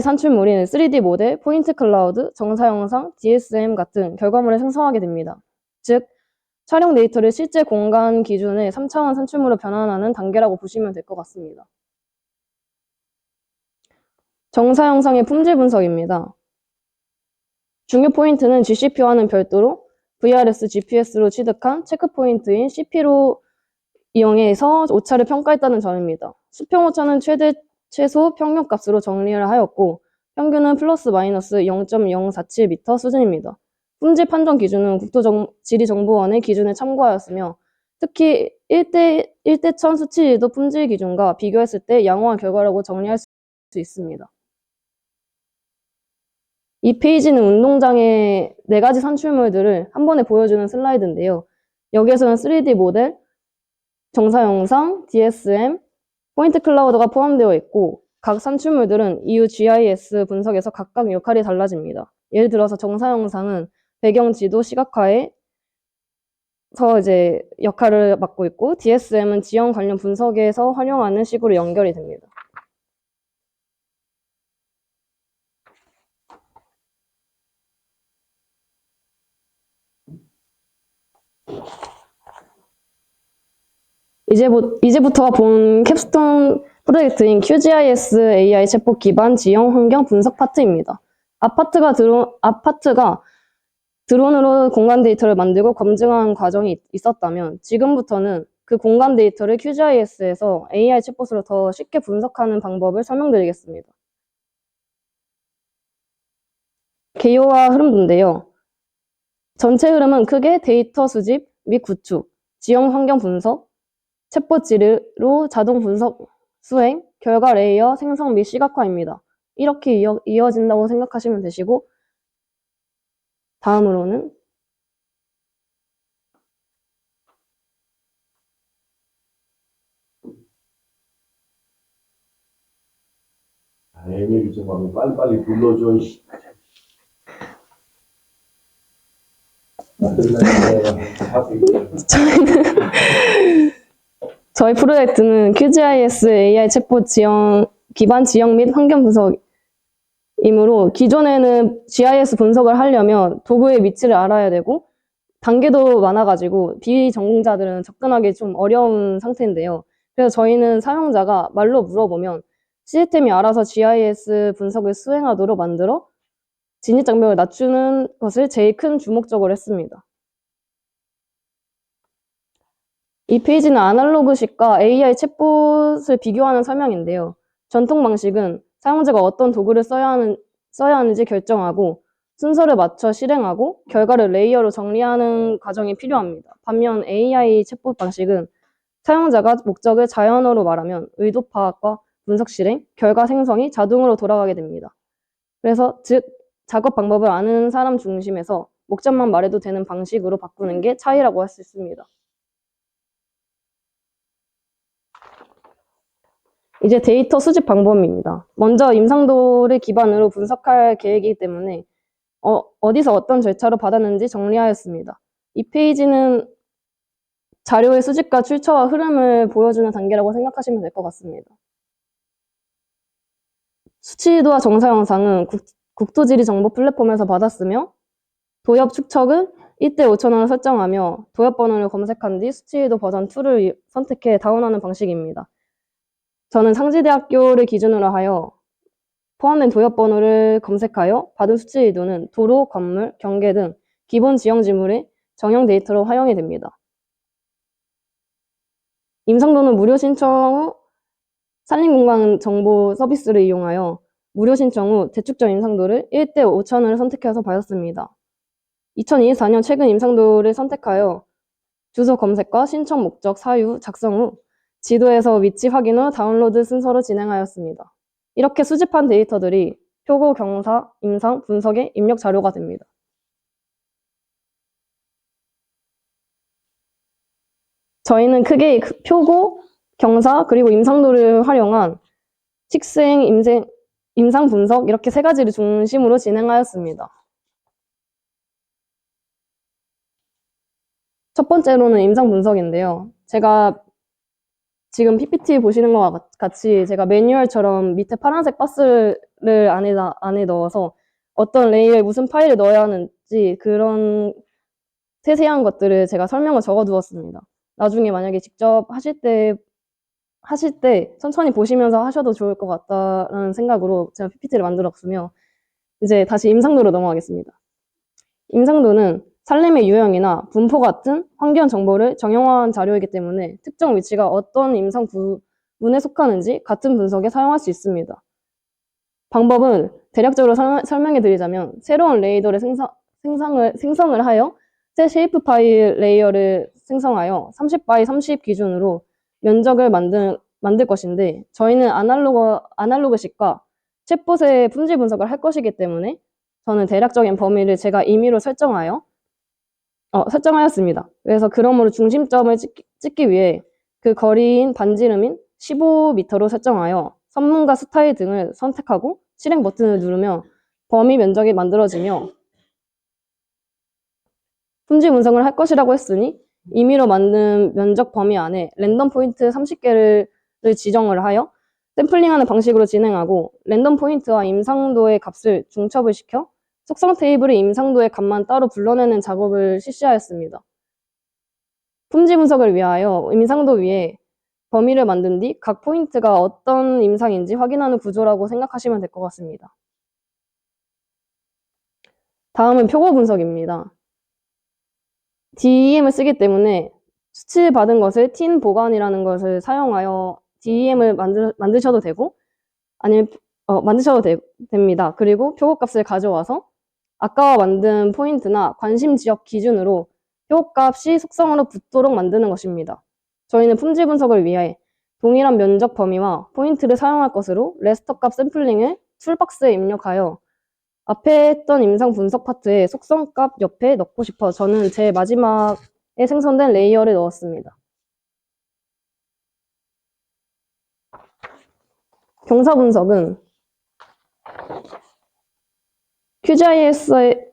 산출물인 3D 모델, 포인트 클라우드, 정사 영상, DSM 같은 결과물을 생성하게 됩니다. 즉, 촬영 데이터를 실제 공간 기준의 3차원 산출물로 변환하는 단계라고 보시면 될 것 같습니다. 정사 영상의 품질 분석입니다. 중요 포인트는 GCP와는 별도로 VRS GPS로 취득한 체크 포인트인 CP로 이용해서 오차를 평가했다는 점입니다. 수평 오차는 최소 평균값으로 정리를 하였고, 평균은 플러스 마이너스 0.047m 수준입니다. 품질 판정 기준은 국토지리정보원의 기준을 참고하였으며, 특히 1대1000 수치지도 품질 기준과 비교했을 때 양호한 결과라고 정리할 수 있습니다. 이 페이지는 운동장의 4가지 산출물들을 한 번에 보여주는 슬라이드인데요. 여기에서는 3D 모델, 정사 영상, DSM, 포인트 클라우드가 포함되어 있고, 각 산출물들은 이후 GIS 분석에서 각각 역할이 달라집니다. 예를 들어서 정사 영상은 배경 지도 시각화에서 이제 역할을 맡고 있고, DSM은 지형 관련 분석에서 활용하는 식으로 연결이 됩니다. 이제부터가 본 캡스톤 프로젝트인 QGIS AI 챗봇 기반 지형 환경 분석 파트입니다. 아파트가 드론으로 공간 데이터를 만들고 검증한 과정이 있었다면, 지금부터는 그 공간 데이터를 QGIS에서 AI 챗봇으로 더 쉽게 분석하는 방법을 설명드리겠습니다. 개요와 흐름도인데요. 전체 흐름은 크게 데이터 수집 및 구축, 지형 환경 분석, 챗봇 지르로 자동 분석 수행, 결과 레이어 생성 및 시각화입니다. 이렇게 이어진다고 생각하시면 되시고, 다음으로는 애매히 좀 하면 빨리빨리 불러줘. 이씨. 저희 프로젝트는 QGIS AI 챗봇 기반 지형 및 환경 분석이므로 기존에는 GIS 분석을 하려면 도구의 위치를 알아야 되고 단계도 많아가지고 비전공자들은 접근하기 좀 어려운 상태인데요. 그래서 저희는 사용자가 말로 물어보면 시스템이 알아서 GIS 분석을 수행하도록 만들어 진입장벽을 낮추는 것을 제일 큰 주목적으로 했습니다. 이 페이지는 아날로그식과 AI 챗봇을 비교하는 설명인데요. 전통 방식은 사용자가 어떤 도구를 써야 하는지 결정하고 순서를 맞춰 실행하고 결과를 레이어로 정리하는 과정이 필요합니다. 반면 AI 챗봇 방식은 사용자가 목적을 자연어로 말하면 의도 파악과 분석 실행, 결과 생성이 자동으로 돌아가게 됩니다. 그래서 즉 작업 방법을 아는 사람 중심에서 목적만 말해도 되는 방식으로 바꾸는 게 차이라고 할 수 있습니다. 이제 데이터 수집 방법입니다. 먼저 임상도를 기반으로 분석할 계획이기 때문에 어디서 어떤 절차로 받았는지 정리하였습니다. 이 페이지는 자료의 수집과 출처와 흐름을 보여주는 단계라고 생각하시면 될 것 같습니다. 수치도와 정사 영상은 국토지리 정보 플랫폼에서 받았으며 도엽 축척은 1대 5,000원을 설정하며 도엽 번호를 검색한 뒤 수치도 버전 2를 선택해 다운하는 방식입니다. 저는 상지대학교를 기준으로 하여 포함된 도엽 번호를 검색하여 받은 수치도는 도로, 건물, 경계 등 기본 지형 지물의 정형 데이터로 활용이 됩니다. 임상도는 무료 신청 후 산림공간 정보 서비스를 이용하여 무료 신청 후 대축적 임상도를 1대 5,000원을 선택해서 받았습니다. 2024년 최근 임상도를 선택하여 주소 검색과 신청 목적, 사유, 작성 후 지도에서 위치 확인 후 다운로드 순서로 진행하였습니다. 이렇게 수집한 데이터들이 표고, 경사, 임상, 분석의 입력 자료가 됩니다. 저희는 크게 표고, 경사, 그리고 임상도를 활용한 식생, 임상 분석 이렇게 세 가지를 중심으로 진행하였습니다. 첫 번째로는 임상 분석인데요. 제가 지금 PPT 보시는 것과 같이 제가 매뉴얼처럼 밑에 파란색 박스를 안에 넣어서 어떤 레이어에 무슨 파일을 넣어야 하는지 그런 세세한 것들을 제가 설명을 적어 두었습니다. 나중에 만약에 직접 하실 때 천천히 보시면서 하셔도 좋을 것 같다라는 생각으로 제가 PPT를 만들었으며 이제 다시 임상도로 넘어가겠습니다. 임상도는 산림의 유형이나 분포 같은 환경 정보를 정형화한 자료이기 때문에 특정 위치가 어떤 임상 부문에 속하는지 같은 분석에 사용할 수 있습니다. 방법은 대략적으로 설명해 드리자면 새로운 레이더를 생성을 하여 새 쉐이프 파일 레이어를 생성하여 30x 30 기준으로 면적을 만들 것인데 저희는 아날로그식과 챗봇의 품질 분석을 할 것이기 때문에 저는 대략적인 범위를 제가 임의로 설정하였습니다. 그래서 그러므로 중심점을 찍기 위해 그 거리인 반지름인 15m로 설정하여 선문과 스타일 등을 선택하고 실행 버튼을 누르면 범위 면적이 만들어지며 품질 분석을 할 것이라고 했으니 임의로 만든 면적 범위 안에 랜덤 포인트 30개를 지정을 하여 샘플링하는 방식으로 진행하고 랜덤 포인트와 임상도의 값을 중첩을 시켜 속성 테이블의 임상도의 값만 따로 불러내는 작업을 실시하였습니다. 품질 분석을 위하여 임상도 위에 범위를 만든 뒤 각 포인트가 어떤 임상인지 확인하는 구조라고 생각하시면 될 것 같습니다. 다음은 표고 분석입니다. DEM을 쓰기 때문에 수치 받은 것을 tin 보관이라는 것을 사용하여 DEM을 만드셔도 되고, 아니면 만드셔도 됩니다. 그리고 표고값을 가져와서 아까 만든 포인트나 관심 지역 기준으로 표고값이 속성으로 붙도록 만드는 것입니다. 저희는 품질 분석을 위해 동일한 면적 범위와 포인트를 사용할 것으로 레스터값 샘플링을 툴박스에 입력하여 앞에 했던 임상 분석 파트에 속성값 옆에 넣고 싶어 저는 제 마지막에 생성된 레이어를 넣었습니다. 경사 분석은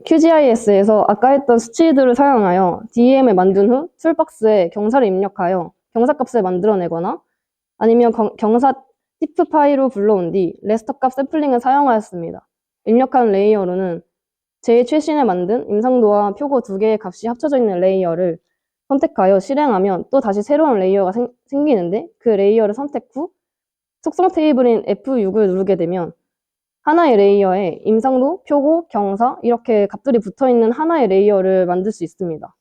QGIS에서 아까 했던 수치들을 사용하여 DEM을 만든 후 툴박스에 경사를 입력하여 경사값을 만들어내거나 아니면 경사 TIFF 파일로 불러온 뒤 레스터값 샘플링을 사용하였습니다. 입력한 레이어로는 제일 최신에 만든 임상도와 표고 두 개의 값이 합쳐져 있는 레이어를 선택하여 실행하면 또 다시 새로운 레이어가 생기는데 그 레이어를 선택 후 속성 테이블인 F6을 누르게 되면 하나의 레이어에 임상도, 표고, 경사 이렇게 값들이 붙어있는 하나의 레이어를 만들 수 있습니다.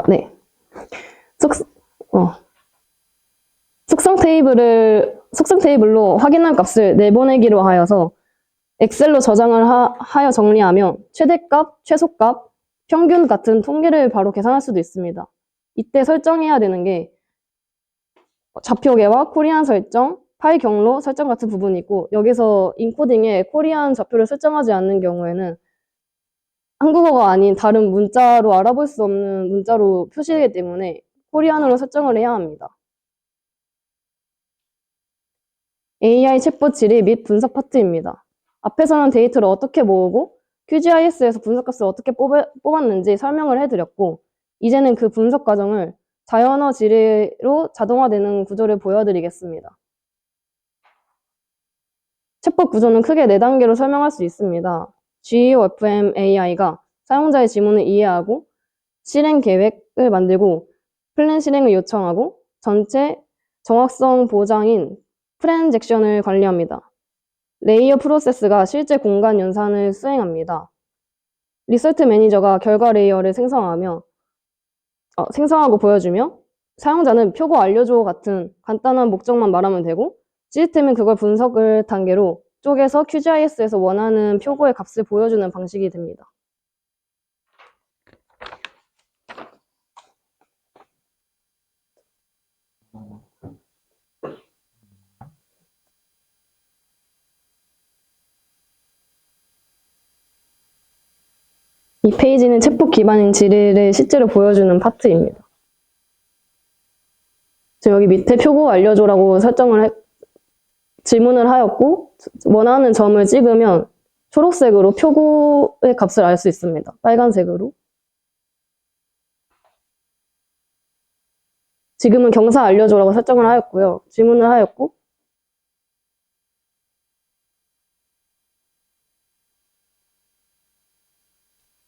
네. 속성 테이블로 확인한 값을 내보내기로 하여서 엑셀로 저장을 하여 정리하면 최대값, 최소값, 평균 같은 통계를 바로 계산할 수도 있습니다. 이때 설정해야 되는 게 좌표계와 코리안 설정, 파일 경로 설정 같은 부분이 있고 여기서 인코딩에 코리안 좌표를 설정하지 않는 경우에는 한국어가 아닌 다른 문자로 알아볼 수 없는 문자로 표시되기 때문에 코리안으로 설정을 해야 합니다. AI 챗봇 질의 및 분석 파트입니다. 앞에서는 데이터를 어떻게 모으고 QGIS에서 분석값을 어떻게 뽑았는지 설명을 해드렸고 이제는 그 분석 과정을 자연어 질의로 자동화되는 구조를 보여드리겠습니다. 챗봇 구조는 크게 4단계로 설명할 수 있습니다. GeoFM AI가 사용자의 지문을 이해하고 실행 계획을 만들고 플랜 실행을 요청하고 전체 정확성 보장인 트랜잭션을 관리합니다. 레이어 프로세스가 실제 공간 연산을 수행합니다. 리서트 매니저가 결과 레이어를 생성하고 보여주며 사용자는 표고 알려줘 같은 간단한 목적만 말하면 되고 시스템은 그걸 분석을 단계로 쪼개서 QGIS에서 원하는 표고의 값을 보여주는 방식이 됩니다. 이 페이지는 챗봇 기반인 질의를 실제로 보여주는 파트입니다. 여기 밑에 표고 알려줘라고 질문을 하였고 원하는 점을 찍으면 초록색으로 표고의 값을 알 수 있습니다. 빨간색으로. 지금은 경사 알려줘라고 설정을 하였고요. 질문을 하였고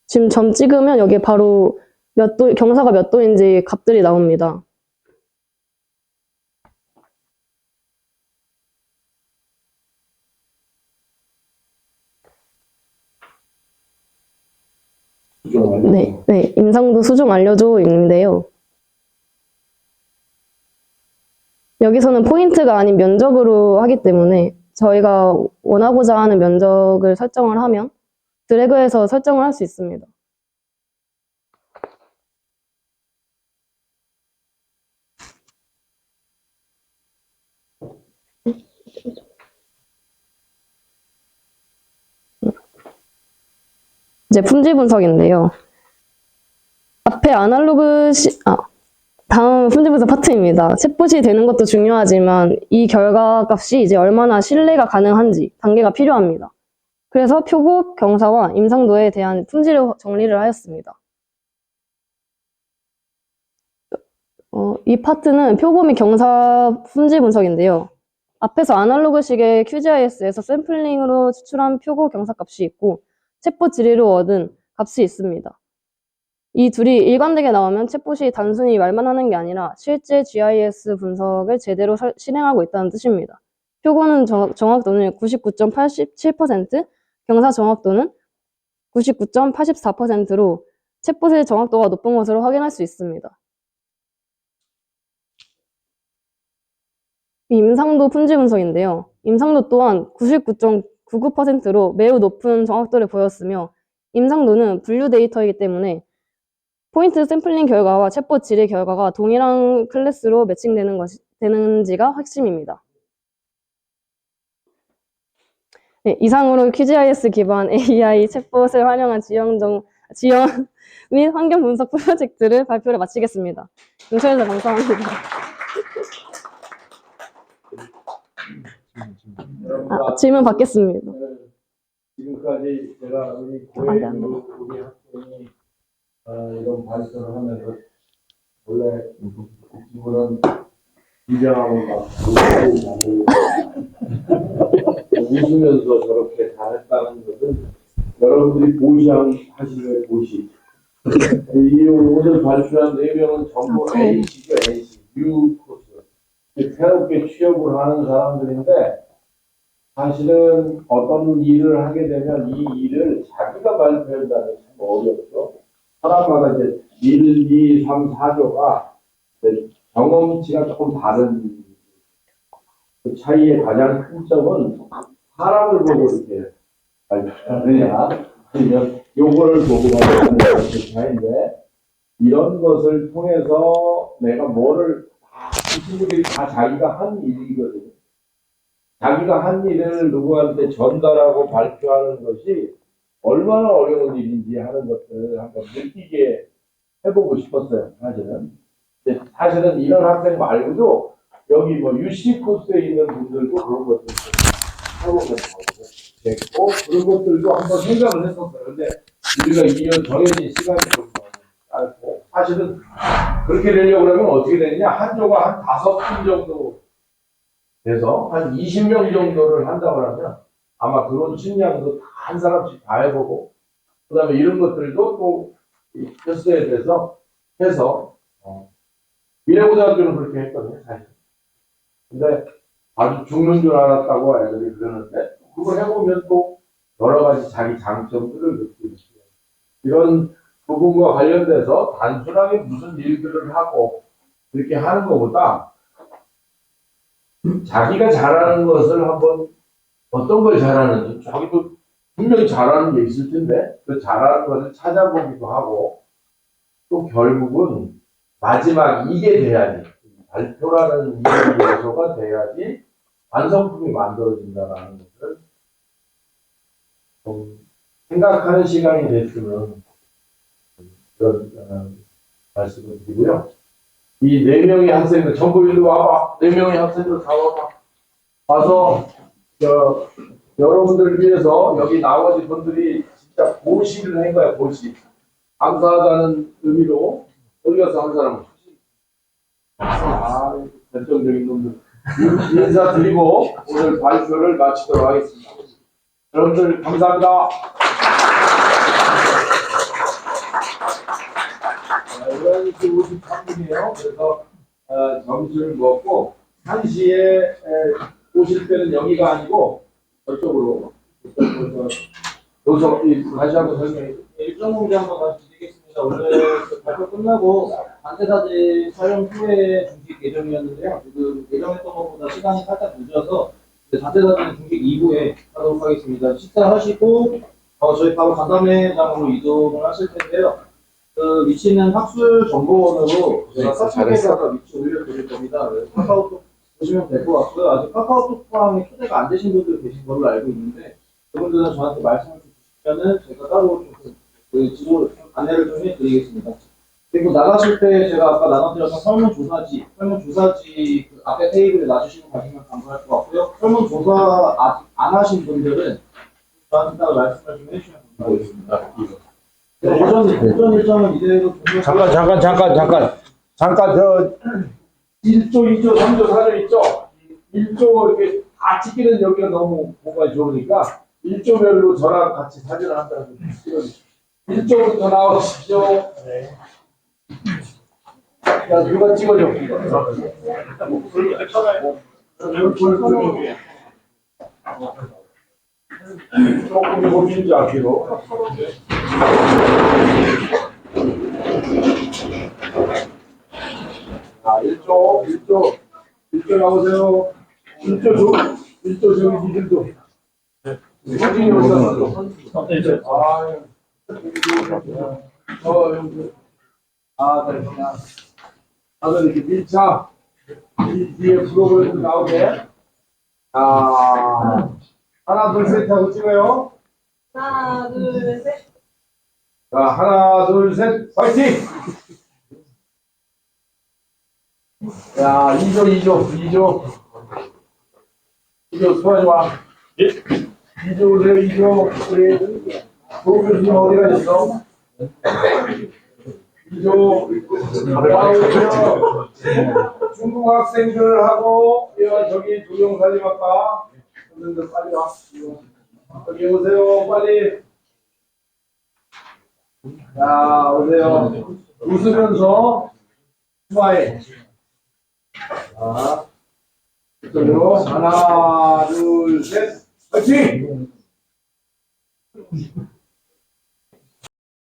지금 점 찍으면 여기에 바로 경사가 몇 도인지 값들이 나옵니다. 네, 임상도 수정 알려줘인데요. 여기서는 포인트가 아닌 면적으로 하기 때문에 저희가 원하고자 하는 면적을 설정을 하면 드래그해서 설정을 할 수 있습니다. 이제 품질 분석인데요. 앞에 다음 품질 분석 파트입니다. 챗봇이 되는 것도 중요하지만 이 결과값이 이제 얼마나 신뢰가 가능한지 단계가 필요합니다. 그래서 표고, 경사와 임상도에 대한 품질을 정리를 하였습니다. 이 파트는 표고 및 경사 품질 분석인데요. 앞에서 아날로그식의 QGIS에서 샘플링으로 추출한 표고 경사 값이 있고 챗봇 질의로 얻은 값이 있습니다. 이 둘이 일관되게 나오면 챗봇이 단순히 말만 하는 게 아니라 실제 GIS 분석을 제대로 실행하고 있다는 뜻입니다. 표고는 정확도는 99.87%, 경사 정확도는 99.84%로 챗봇의 정확도가 높은 것으로 확인할 수 있습니다. 임상도 품질 분석인데요. 임상도 또한 99.99%로 매우 높은 정확도를 보였으며, 임상도는 분류 데이터이기 때문에 포인트 샘플링 결과와 챗봇 질의 결과가 동일한 클래스로 되는지가 핵심입니다. 네, 이상으로 QGIS 기반 AI 챗봇을 활용한 지형 및 환경 분석 프로젝트를 발표를 마치겠습니다. 응처해주셔서 감사합니다. 질문 받겠습니다. 지금까지 제가 우리 고액으로 우리 학생이 이런 발표를 하면서 원래 지금은 비장하고 막 웃으면서 저렇게 잘했다는 것은 여러분들이 고시하시는 고시. 이 오늘 발표한 4명은 전부 A시죠, A시. U 코스. 새롭게 취업을 하는 사람들인데 사실은 어떤 일을 하게 되면 이 일을 자기가 발표한다는 게 참 어렵죠. 사람마다 이제 1, 2, 3, 4조가 경험치가 조금 다른 그 차이의 가장 큰 점은 사람을 보고 이렇게 발표하느냐 아니면 요거를 보고 발표하는 그 차이인데 이런 것을 통해서 내가 뭐를 이 친구들이 다 자기가 한 일이거든요. 자기가 한 일을 누구한테 전달하고 발표하는 것이 얼마나 어려운 일인지 하는 것들을 한번 느끼게 해보고 싶었어요. 사실은 이런 학생 말고도 여기 뭐 UC 코스에 있는 분들도 그런 것들 해보면 됐고 그런 것들도 한번 생각을 했었어요. 근데 우리가 2년 정해진 시간이 좀 짧고 사실은 그렇게 되려고 그러면 어떻게 되느냐 한 조가 한 5분 정도 돼서 한 20명 정도를 한다고 하면 아마 그런 식량도 다 한 사람씩 다 해보고 그 다음에 이런 것들도 또 테스트에 대해서 해서 미래고등학교는 그렇게 했거든요 사실. 근데 아주 죽는 줄 알았다고 애들이 그러는데 그걸 해보면 또 여러 가지 자기 장점들을 느끼고 이런 부분과 관련돼서 단순하게 무슨 일들을 하고 이렇게 하는 것보다 자기가 잘하는 것을 한번 어떤 걸 잘하는지 자기도 분명히 잘하는 게 있을 텐데 그 잘하는 것을 찾아보기도 하고 또 결국은 마지막 이게 돼야지 발표라는 이 요소가 돼야지 완성품이 만들어진다는 것을 좀 생각하는 시간이 됐으면 그런 말씀을 드리고요. 이 4명의 학생들 전부 일로 와봐. 4명의 학생들 다 와봐. 와서 여러분들을 위해서 여기 나머지 분들이 진짜 고시를 한 거야. 고시. 감사하다는 의미로 어디 가서 한 사람 결정적인 놈들 인사드리고 오늘 발표를 마치도록 하겠습니다. 여러분들 감사합니다. 이런 53분이에요. 그래서 점심을 먹고 1시에 오실 때는 여기가 아니고 저쪽으로 여기서 다시 한번 설명해 주세요. 일정 공지 한번 다시 드리겠습니다. 원래 발표 끝나고 단체사진 촬영 후에 중식 예정이었는데요. 지금 예정했던 것보다 시간이 살짝 늦어서 단체사진 중식 이후에 하도록 하겠습니다. 식사하시고 저희 바로 간담회장으로 이동을 하실 텐데요. 그 위치는 학술 정보원으로 제가 카톡에다가 위치 올려드릴 겁니다. 카카오톡 보시면 될 것 같고요. 아직 카카오톡 포함에 초대가 안 되신 분들 계신 걸로 알고 있는데 그분들은 저한테 말씀을 주시면은 제가 따로 그 지도 안내를 좀 해드리겠습니다. 그리고 나가실 때 제가 아까 나눠드렸던 설문조사지 그 앞에 테이블에 놔주시고 가시면 감사할 것 같고요. 설문조사 아직 안 하신 분들은 저한테 따로 말씀을 좀 해주시면 감사하겠습니다. 오전 일정은 이대로 잠깐 저 1조, 2조, 3조, 4조 있죠? 1조 이렇게 다 찍기는 여기가 너무 공간이 좋으니까 1조별로 저랑 같이 사진을 한다는 찍어주십시오. 1조부터 나오십시오. 네. 야, 누가 찍어줘? 조금 고민지 않기로. 자, 1조 나오세요. 1조 저기 니들도. 서진이 어디다 놨어? 됐구나. 다들 이렇게 밀착. 이 뒤에 프로그램 나오게. 하나, 둘, 셋 하고 찍어요. 하나, 둘, 셋. 자, 하나, 둘, 셋, 파이팅! 야, 2조 수고하지 마. 2조 오세요, 2조. 우리 교수님 어디 가셨어? 2조. 나오세요. 중국 학생들하고, 저기 조경사님아까. 선생님들 빨리 와. 여기 오세요, 빨리. 자, 오세요. 웃으면서 스마일. 자, 이쪽으로 하나, 둘, 셋, 파이팅!